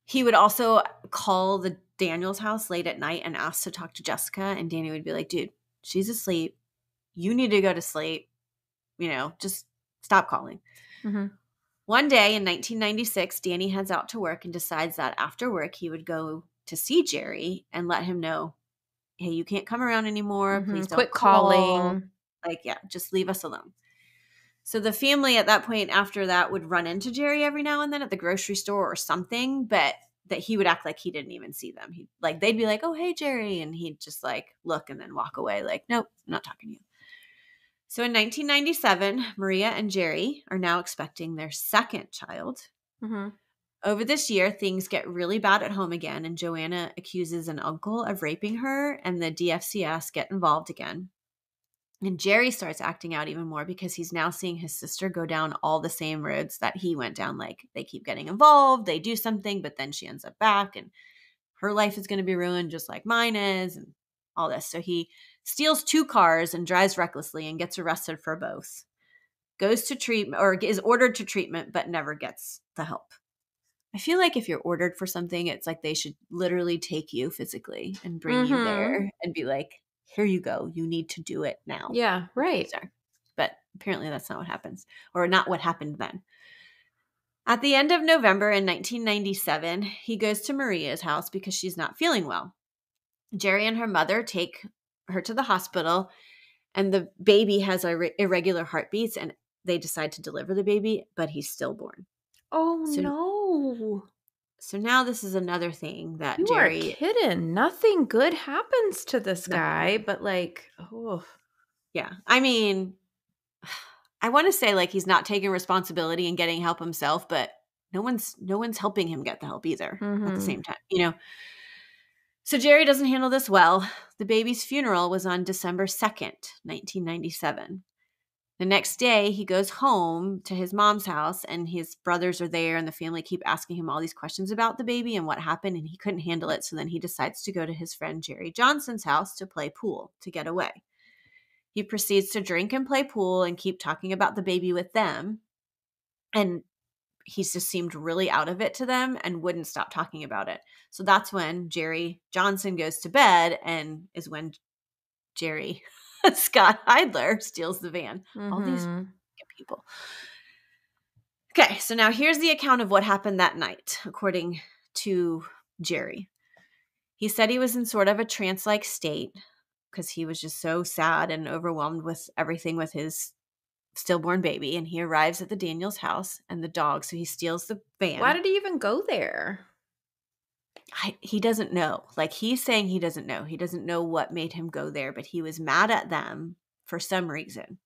He would also call the Daniels house late at night and ask to talk to Jessica, and Danny would be like, dude, she's asleep. You need to go to sleep. Just stop calling. One day in 1996, Danny heads out to work and decides that after work he would go to see Jerry and let him know, hey, you can't come around anymore. Please don't quit call. calling. Just leave us alone. So the family at that point after that would run into Jerry every now and then at the grocery store or something, but that he would act like he didn't even see them. They'd be like, oh, hey, Jerry. And he'd just like look and then walk away like, nope, I'm not talking to you. So in 1997, Maria and Jerry are now expecting their second child. Over this year, things get really bad at home again, and Joanna accuses an uncle of raping her, and the DFCS get involved again. And Jerry starts acting out even more because he's now seeing his sister go down all the same roads that he went down. Like, they keep getting involved, they do something, but then she ends up back, and her life is going to be ruined just like mine is, and all this. So he steals 2 cars and drives recklessly and gets arrested for both. Goes to treatment, or is ordered to treatment, but never gets the help. I feel like if you're ordered for something, it's like they should literally take you physically and bring you there and be like, here you go. You need to do it now. Yeah, right. But apparently that's not what happens, or not what happened then. At the end of November in 1997, he goes to Maria's house because she's not feeling well. Jerry and her mother take her to the hospital, and the baby has irregular heartbeats, and they decide to deliver the baby, but he's stillborn. Oh, So, no. So now this is another thing that You Jerry... are kidding. Nothing good happens to this Nothing. guy, but like, oh. Yeah. I mean, I want to say like he's not taking responsibility and getting help himself, but no one's helping him get the help either at the same time, you know? So Jerry doesn't handle this well. The baby's funeral was on December 2nd, 1997. The next day, he goes home to his mom's house, and his brothers are there, and the family keep asking him all these questions about the baby and what happened, and he couldn't handle it. So then he decides to go to his friend Jerry Johnson's house to play pool to get away. He proceeds to drink and play pool and keep talking about the baby with them. And he just seemed really out of it to them and wouldn't stop talking about it. So that's when Jerry Johnson goes to bed, and is when Jerry Scott Heidler steals the van. All these people. Okay, so now here's the account of what happened that night, according to Jerry. He said he was in sort of a trance-like state because he was just so sad and overwhelmed with everything with his stillborn baby, and he arrives at the Daniels house and the dog, so he steals the van. Why did he even go there? He doesn't know. Like, he's saying he doesn't know. He doesn't know what made him go there, but he was mad at them for some reason.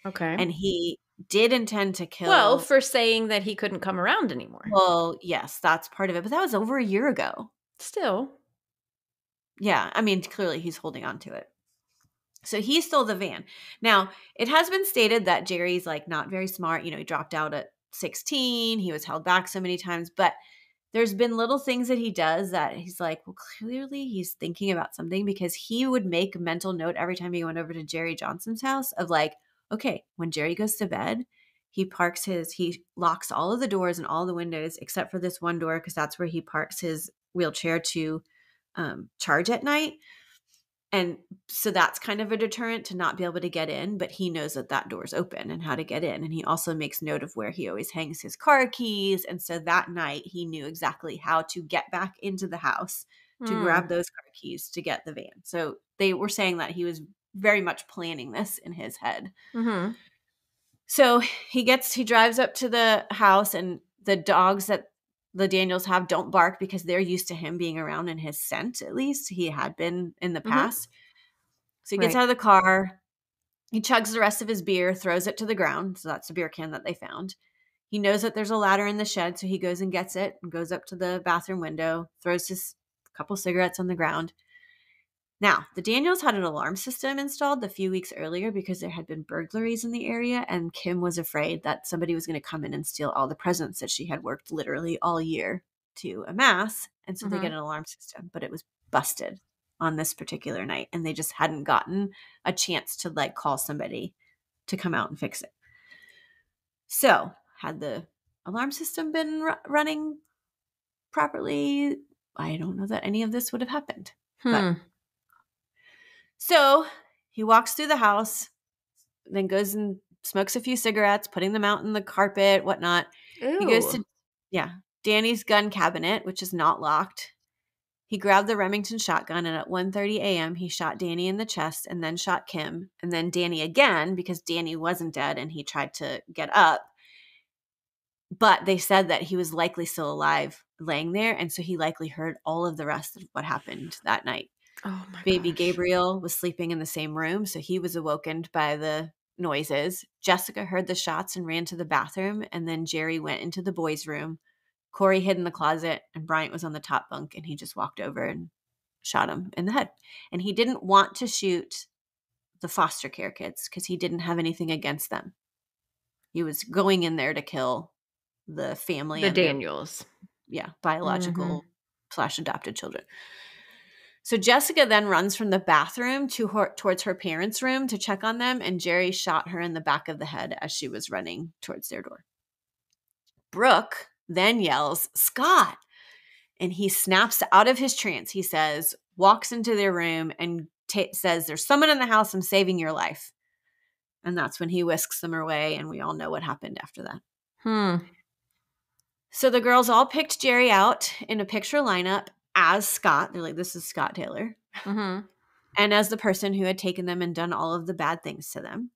Okay. And he did intend to kill... Well, for saying that he couldn't come around anymore. Well, yes, that's part of it. But that was over a year ago. Still. Yeah, I mean, clearly he's holding on to it. So he stole the van. Now, it has been stated that Jerry's like not very smart. You know, he dropped out at 16. He was held back so many times. But there's been little things that he does that he's like, well, clearly he's thinking about something, because he would make a mental note every time he went over to Jerry Johnson's house of like, okay, when Jerry goes to bed, he locks all of the doors and all the windows except for this one door, because that's where he parks his wheelchair to charge at night. And so that's kind of a deterrent to not be able to get in, but he knows that that door's open and how to get in. And he also makes note of where he always hangs his car keys. And so that night he knew exactly how to get back into the house to grab those car keys to get the van. So they were saying that he was very much planning this in his head. Mm-hmm. So he drives up to the house, and the dogs that the Daniels have don't bark because they're used to him being around in his scent. At least he had been in the past. So he gets out of the car. He chugs the rest of his beer, throws it to the ground. So that's the beer can that they found. He knows that there's a ladder in the shed, so he goes and gets it and goes up to the bathroom window, throws his couple cigarettes on the ground. Now, the Daniels had an alarm system installed a few weeks earlier because there had been burglaries in the area, and Kim was afraid that somebody was going to come in and steal all the presents that she had worked literally all year to amass. And so they get an alarm system, but it was busted on this particular night, and they just hadn't gotten a chance to like call somebody to come out and fix it. So had the alarm system been running properly, I don't know that any of this would have happened. But so he walks through the house, then goes and smokes a few cigarettes, putting them out in the carpet, whatnot. Ew. He goes to, Danny's gun cabinet, which is not locked. He grabbed the Remington shotgun, and at 1:30 a.m., he shot Danny in the chest and then shot Kim, and then Danny again because Danny wasn't dead and he tried to get up. But they said that he was likely still alive laying there, and so he likely heard all of the rest of what happened that night. Oh my Baby gosh. Gabriel was sleeping in the same room, so he was awokened by the noises. Jessica heard the shots and ran to the bathroom, and then Jerry went into the boys' room. Corey hid in the closet, and Bryant was on the top bunk, and he just walked over and shot him in the head. And he didn't want to shoot the foster care kids because he didn't have anything against them. He was going in there to kill the family. The Daniels. Biological / adopted children. So Jessica then runs from the bathroom towards her parents' room to check on them, and Jerry shot her in the back of the head as she was running towards their door. Brooke then yells, "Scott!" And he snaps out of his trance. He says, walks into their room and says, "There's someone in the house. I'm saving your life." And that's when he whisks them away, and we all know what happened after that. So the girls all picked Jerry out in a picture lineup as Scott. They're like, this is Scott Taylor. Mm-hmm. And as the person who had taken them and done all of the bad things to them.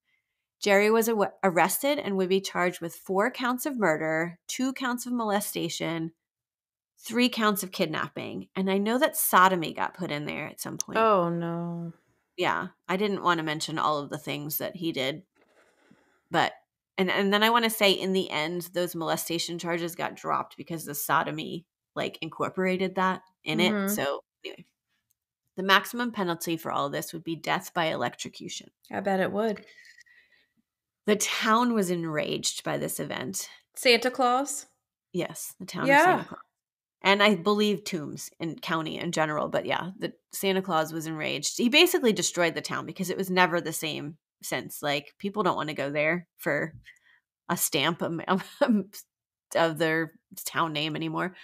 Jerry was arrested and would be charged with 4 counts of murder, 2 counts of molestation, 3 counts of kidnapping. And I know that sodomy got put in there at some point. Oh, no. Yeah. I didn't want to mention all of the things that he did. But, and then I want to say in the end, those molestation charges got dropped because the sodomy like incorporated that in it. So anyway, the maximum penalty for all of this would be death by electrocution. I bet it would. The town was enraged by this event. Santa Claus? Yes, the town of Santa Claus. And I believe Toombs and county in general. But yeah, the Santa Claus was enraged. He basically destroyed the town because it was never the same since. Like, people don't want to go there for a stamp of their town name anymore.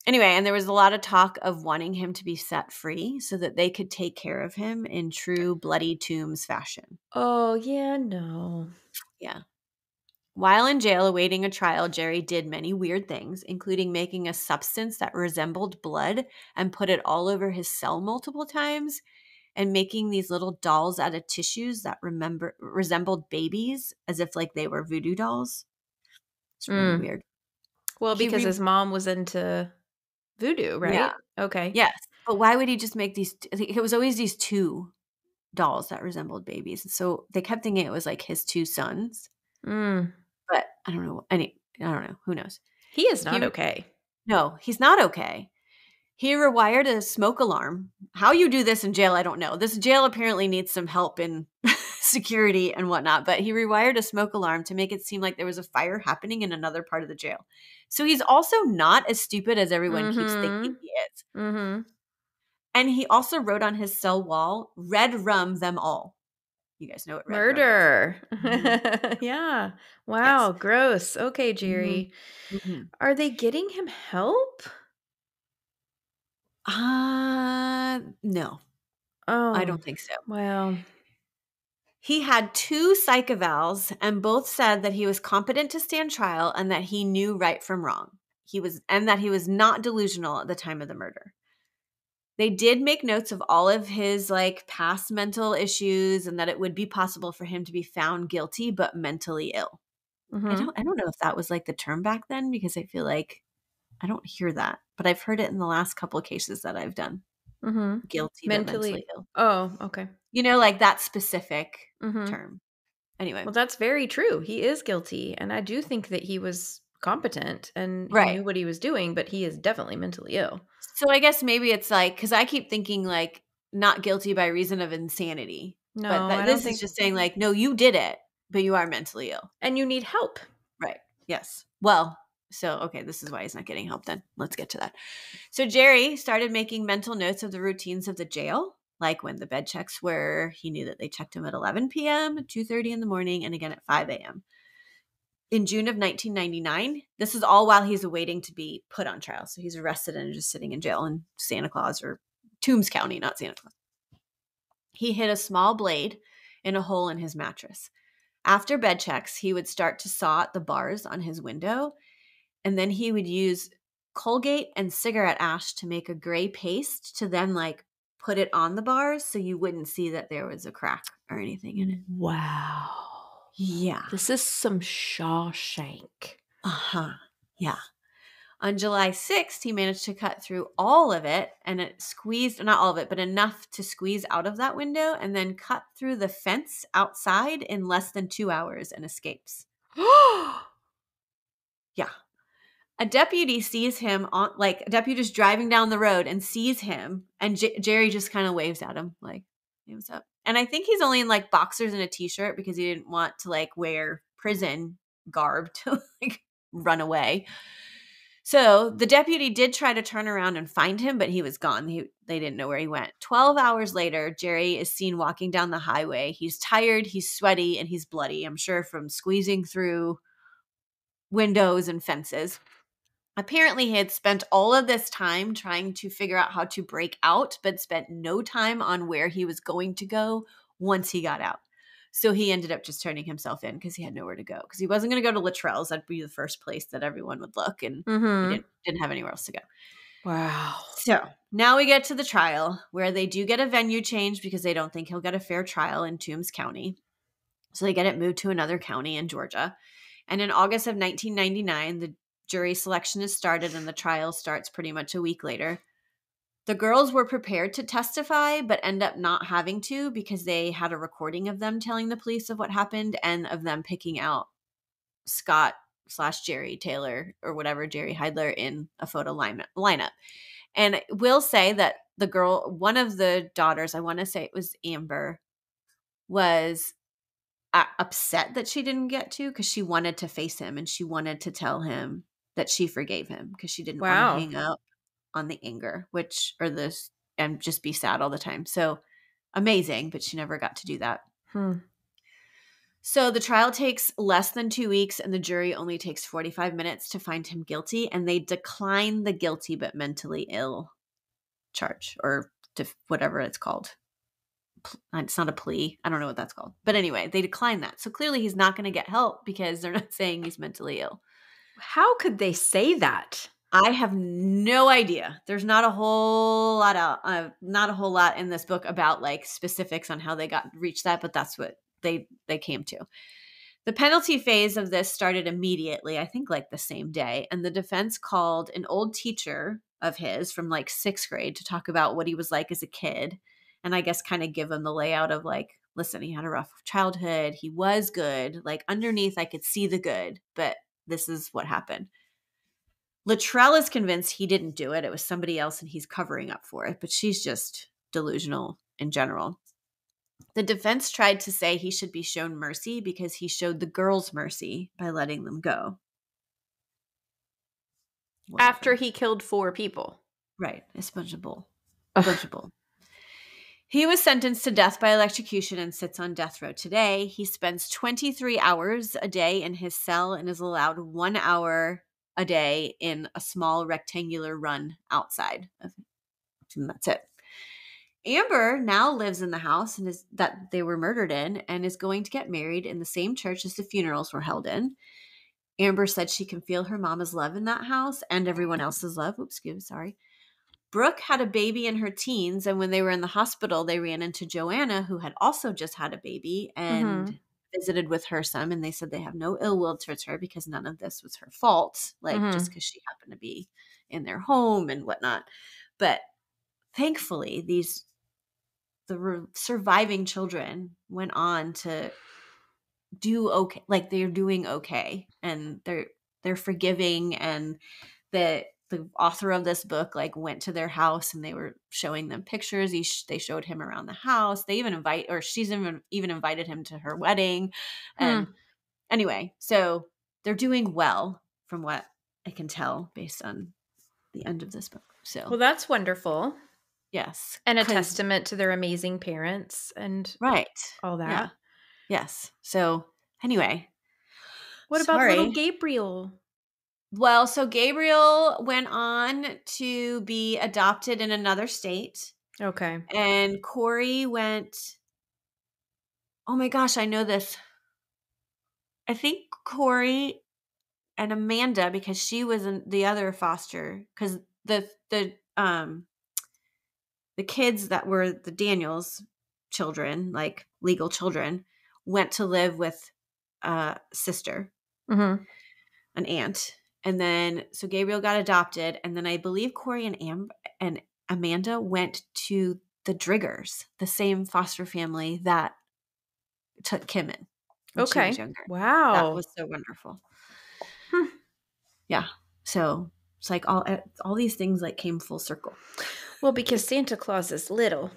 Anyway, and there was a lot of talk of wanting him to be set free so that they could take care of him in true bloody Toombs fashion. Oh, yeah, no. Yeah. While in jail awaiting a trial, Jerry did many weird things, including making a substance that resembled blood and put it all over his cell multiple times, and making these little dolls out of tissues that resembled babies, as if like they were voodoo dolls. It's really weird. Well, because his mom was into voodoo, right? Yeah. Okay. Yes. But why would he just make these? It was always these 2 dolls that resembled babies. So they kept thinking it was like his 2 sons. But I don't know. I don't know. Who knows? He is not okay. No, he's not okay. He rewired a smoke alarm. How you do this in jail, I don't know. This jail apparently needs some help in security and whatnot, but he rewired a smoke alarm to make it seem like there was a fire happening in another part of the jail. So he's also not as stupid as everyone keeps thinking he is. And he also wrote on his cell wall, "Red rum them all." You guys know what red rum is. Yeah. Wow. Yes. Gross. Okay, Jerry. Are they getting him help? No. Oh. I don't think so. Well. He had 2 psych evals, and both said that he was competent to stand trial and that he knew right from wrong. And that he was not delusional at the time of the murder. They did make notes of all of his like past mental issues and that it would be possible for him to be found guilty but mentally ill. I don't know if that was like the term back then, because I feel like I don't hear that, but I've heard it in the last couple of cases that I've done. Guilty but mentally ill. Oh, okay. You know, like that specific term. Anyway. Well, that's very true. He is guilty, and I do think that he was competent and he knew what he was doing, but he is definitely mentally ill. So I guess maybe it's like, because I keep thinking like not guilty by reason of insanity. No, but this is just saying like, no, you did it, but you are mentally ill. And you need help. Right. Yes. Well, so, okay, this is why he's not getting help then. Let's get to that. So Jerry started making mental notes of the routines of the jail, like when the bed checks were. He knew that they checked him at 11 p.m., 2:30 in the morning, and again at 5 a.m. In June of 1999, this is all while he's awaiting to be put on trial. So he's arrested and just sitting in jail in Santa Claus, or Toombs County, not Santa Claus. He hid a small blade in a hole in his mattress. After bed checks, he would start to saw at the bars on his window, and then he would use Colgate and cigarette ash to make a gray paste to then like put it on the bars so you wouldn't see that there was a crack or anything in it. Wow. Yeah. This is some Shawshank. Yeah. On July 6th, he managed to cut through all of it, and it squeezed, not all of it, but enough to squeeze out of that window, and then cut through the fence outside in less than 2 hours and escapes. Yeah. A deputy sees him on, like, a deputy just driving down the road and sees him, and Jerry just kind of waves at him, like, hey, what's up? And I think he's only in like boxers and a t-shirt because he didn't want to like wear prison garb to like run away. So the deputy did try to turn around and find him, but he was gone. They didn't know where he went. 12 hours later, Jerry is seen walking down the highway. He's tired, he's sweaty, and he's bloody, I'm sure from squeezing through windows and fences. Apparently, he had spent all of this time trying to figure out how to break out, but spent no time on where he was going to go once he got out. So he ended up just turning himself in because he had nowhere to go. Because he wasn't going to go to Luttrell's. That'd be the first place that everyone would look. And he didn't have anywhere else to go. Wow. So now we get to the trial where they do get a venue change because they don't think he'll get a fair trial in Toombs County. So they get it moved to another county in Georgia. And in August of 1999, the jury selection is started and the trial starts pretty much a week later. The girls were prepared to testify, but end up not having to because they had a recording of them telling the police of what happened and of them picking out Scott/Jerry Taylor or whatever, Jerry Heidler, in a photo lineup. And I will say that the girl, one of the daughters, I want to say it was Amber, was upset that she didn't get to because she wanted to face him and she wanted to tell him that she forgave him because she didn't want to hang up on the anger, and just be sad all the time. So amazing, but she never got to do that. So the trial takes less than 2 weeks and the jury only takes 45 minutes to find him guilty, and they decline the guilty but mentally ill charge, or whatever it's called. It's not a plea. I don't know what that's called. But anyway, they decline that. So clearly he's not going to get help because they're not saying he's mentally ill. How could they say that? I have no idea. There's not a whole lot in this book about like specifics on how they reached that, but that's what they came to. The penalty phase of this started immediately, I think like the same day, and the defense called an old teacher of his from like 6th grade to talk about what he was like as a kid, and I guess kind of give him the layout of like, listen, he had a rough childhood, he was good, like underneath I could see the good, but this is what happened. Luttrell is convinced he didn't do it. It was somebody else and he's covering up for it, but she's just delusional in general. The defense tried to say he should be shown mercy because he showed the girls mercy by letting them go. Whatever. After he killed 4 people. Right. It's a bunch of bull. He was sentenced to death by electrocution and sits on death row today. He spends 23 hours a day in his cell and is allowed 1 hour a day in a small rectangular run outside of it. And that's it. Amber now lives in the house that they were murdered in and is going to get married in the same church as the funerals were held in. Amber said she can feel her mama's love in that house and everyone else's love. Brooke had a baby in her teens, and when they were in the hospital, they ran into Joanna, who had also just had a baby and visited with her some, and they said they have no ill will towards her because none of this was her fault, just because she happened to be in their home and whatnot. But thankfully, the surviving children went on to do okay. Like they're doing okay, and they're forgiving, and the author of this book like went to their house and they were showing them pictures. They showed him around the house. They even she's even invited him to her wedding. And anyway, so they're doing well from what I can tell based on the end of this book. So, well, that's wonderful. Yes. And a testament to their amazing parents and all that. Yeah. Yes. So anyway. What about little Gabriel? Well, so Gabriel went on to be adopted in another state. Okay. And Corey went, oh my gosh, I know this. I think Corey and Amanda, because she was in the other foster, because the kids that were the Daniels children, like legal children, went to live with a sister, an aunt. And then, so Gabriel got adopted. And then I believe Corey and Amanda went to the Driggers, the same foster family that took Kim in when she was younger. Wow. That was so wonderful. Yeah. So it's like all these things like came full circle. Well, because Santa Claus is little.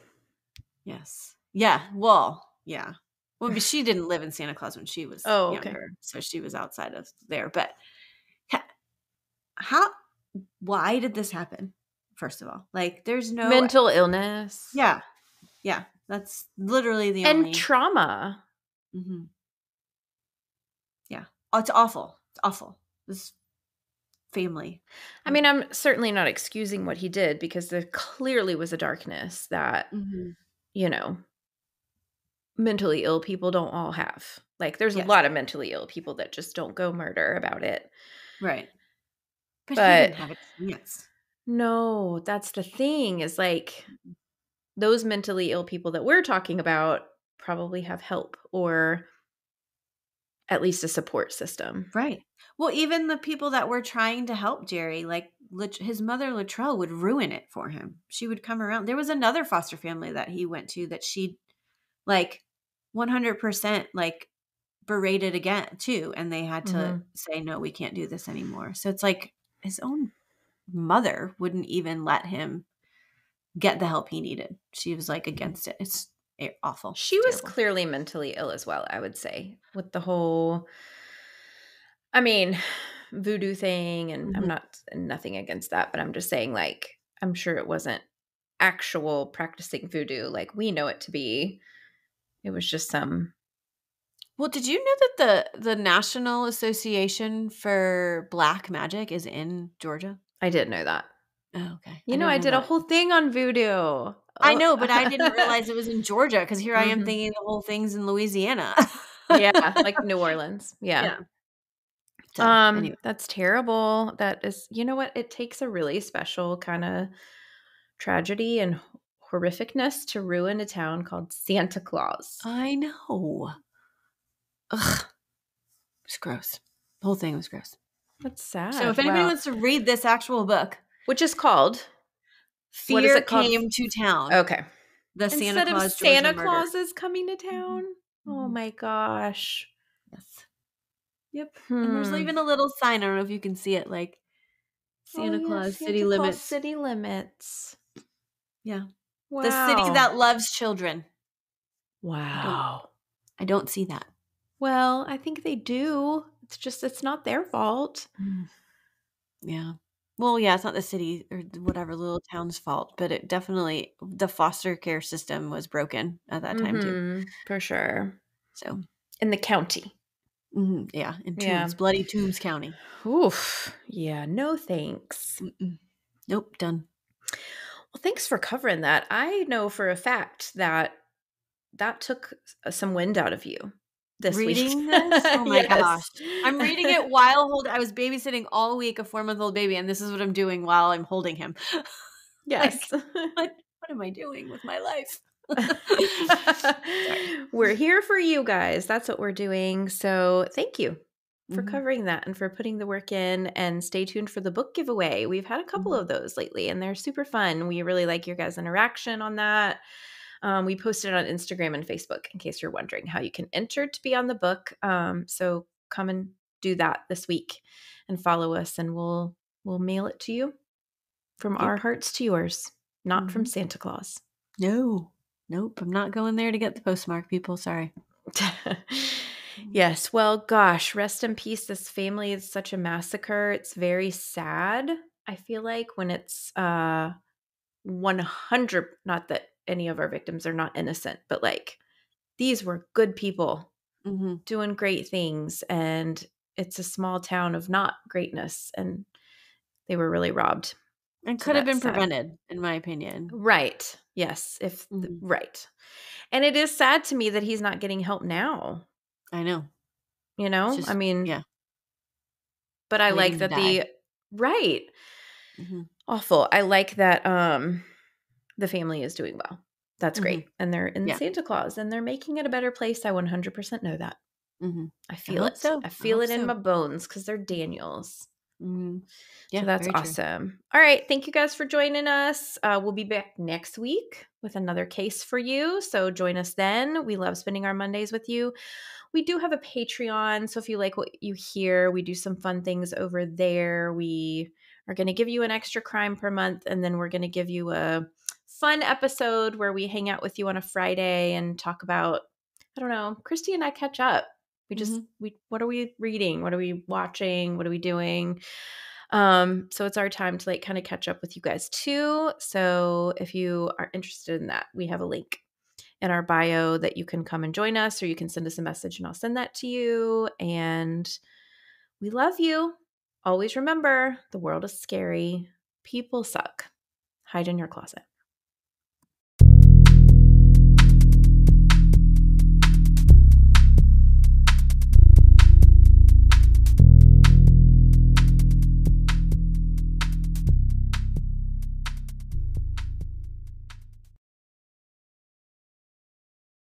Yes. Yeah. Well, yeah. Well, she didn't live in Santa Claus when she was younger. So she was outside of there. But why did this happen? First of all, like there's no mental illness. Yeah. Yeah. That's literally the only. And trauma. Mm-hmm. Yeah. Oh, it's awful. It's awful. This family. I mean, I'm certainly not excusing what he did because there clearly was a darkness that, mentally ill people don't all have. Like, there's a Yes. lot of mentally ill people that just don't go murder about it. Right. But he But didn't have a chance. no, that's the thing is like those mentally ill people that we're talking about probably have help or at least a support system. Right. Well, even the people that were trying to help Jerry, like his mother Latrell would ruin it for him. She would come around. There was another foster family that he went to that she like 100% like berated again too, and they had to say no, we can't do this anymore. So it's like his own mother wouldn't even let him get the help he needed. She was like against it. It's awful. She It's was terrible. clearly mentally ill as well, I would say, with the whole, I mean, voodoo thing. And I'm not nothing against that, but I'm just saying, like, I'm sure it wasn't actual practicing voodoo like we know it to be. It was just some. Well, did you know that the National Association for Black Magic is in Georgia? I did know that. Oh, okay. You know, I did a whole thing on voodoo. I know, but I didn't realize it was in Georgia because here I am thinking the whole thing's in Louisiana. Yeah, like New Orleans. Yeah. So, anyway. That's terrible. That is, you know what? It takes a really special kind of tragedy and horrificness to ruin a town called Santa Claus. I know. Ugh. It's gross. The whole thing was gross. That's sad. So if anybody wants to read this actual book, which is called Fear what is it called? Came to Town. Okay. The Instead Santa Claus of Santa Georgia Claus murder. is coming to town. Oh my gosh. Yes. Yep. And there's even a little sign. I don't know if you can see it, like Santa Claus City Limits. City Limits. Yeah. Wow. The city that loves children. Wow. I don't see that. Well, I think they do. It's just, it's not their fault. Yeah. Well, yeah, it's not the city or whatever little town's fault, but it definitely, the foster care system was broken at that time too. For sure. So. In the county. Yeah. In Toombs, Bloody Toombs County. Oof. Yeah. No thanks. Nope. Done. Well, thanks for covering that. I know for a fact that took some wind out of you this reading week. This? Oh my gosh. I'm reading it while I was babysitting all week a 4-month-old baby, and this is what I'm doing while I'm holding him. Yes. Like, what am I doing with my life? We're here for you guys. That's what we're doing. So thank you for covering that and for putting the work in, and stay tuned for the book giveaway. We've had a couple of those lately and they're super fun. We really like your guys' interaction on that. We posted on Instagram and Facebook in case you're wondering how you can enter to be on the book. So come and do that this week and follow us, and we'll mail it to you from our hearts to yours, not from Santa Claus. No. Nope. I'm not going there to get the postmark, people. Sorry. Yes. Well, gosh, rest in peace. This family is such a massacre. It's very sad. I feel like when it's 100, not that any of our victims are not innocent, but like these were good people doing great things, and it's a small town of not greatness, and they were really robbed. And could have been prevented, in my opinion. Right. Yes. Right. And it is sad to me that he's not getting help now. I know. You know, I mean, yeah. But I like that right. Awful. I like that the family is doing well. That's great. And they're in Santa Claus, and they're making it a better place. I 100% know that. I feel it. So. I feel it in my bones because they're Daniels. Yeah, so that's awesome. All right. Thank you guys for joining us. We'll be back next week with another case for you. So join us then. We love spending our Mondays with you. We do have a Patreon. So if you like what you hear, we do some fun things over there. We are going to give you an extra crime per month, and then we're going to give you a fun episode where we hang out with you on a Friday and talk about, I don't know, Christy and I catch up. We just, what are we reading? What are we watching? What are we doing? So it's our time to like kind of catch up with you guys too. So if you are interested in that, we have a link in our bio that you can come and join us, or you can send us a message and I'll send that to you. And we love you. Always remember, the world is scary. People suck. Hide in your closet.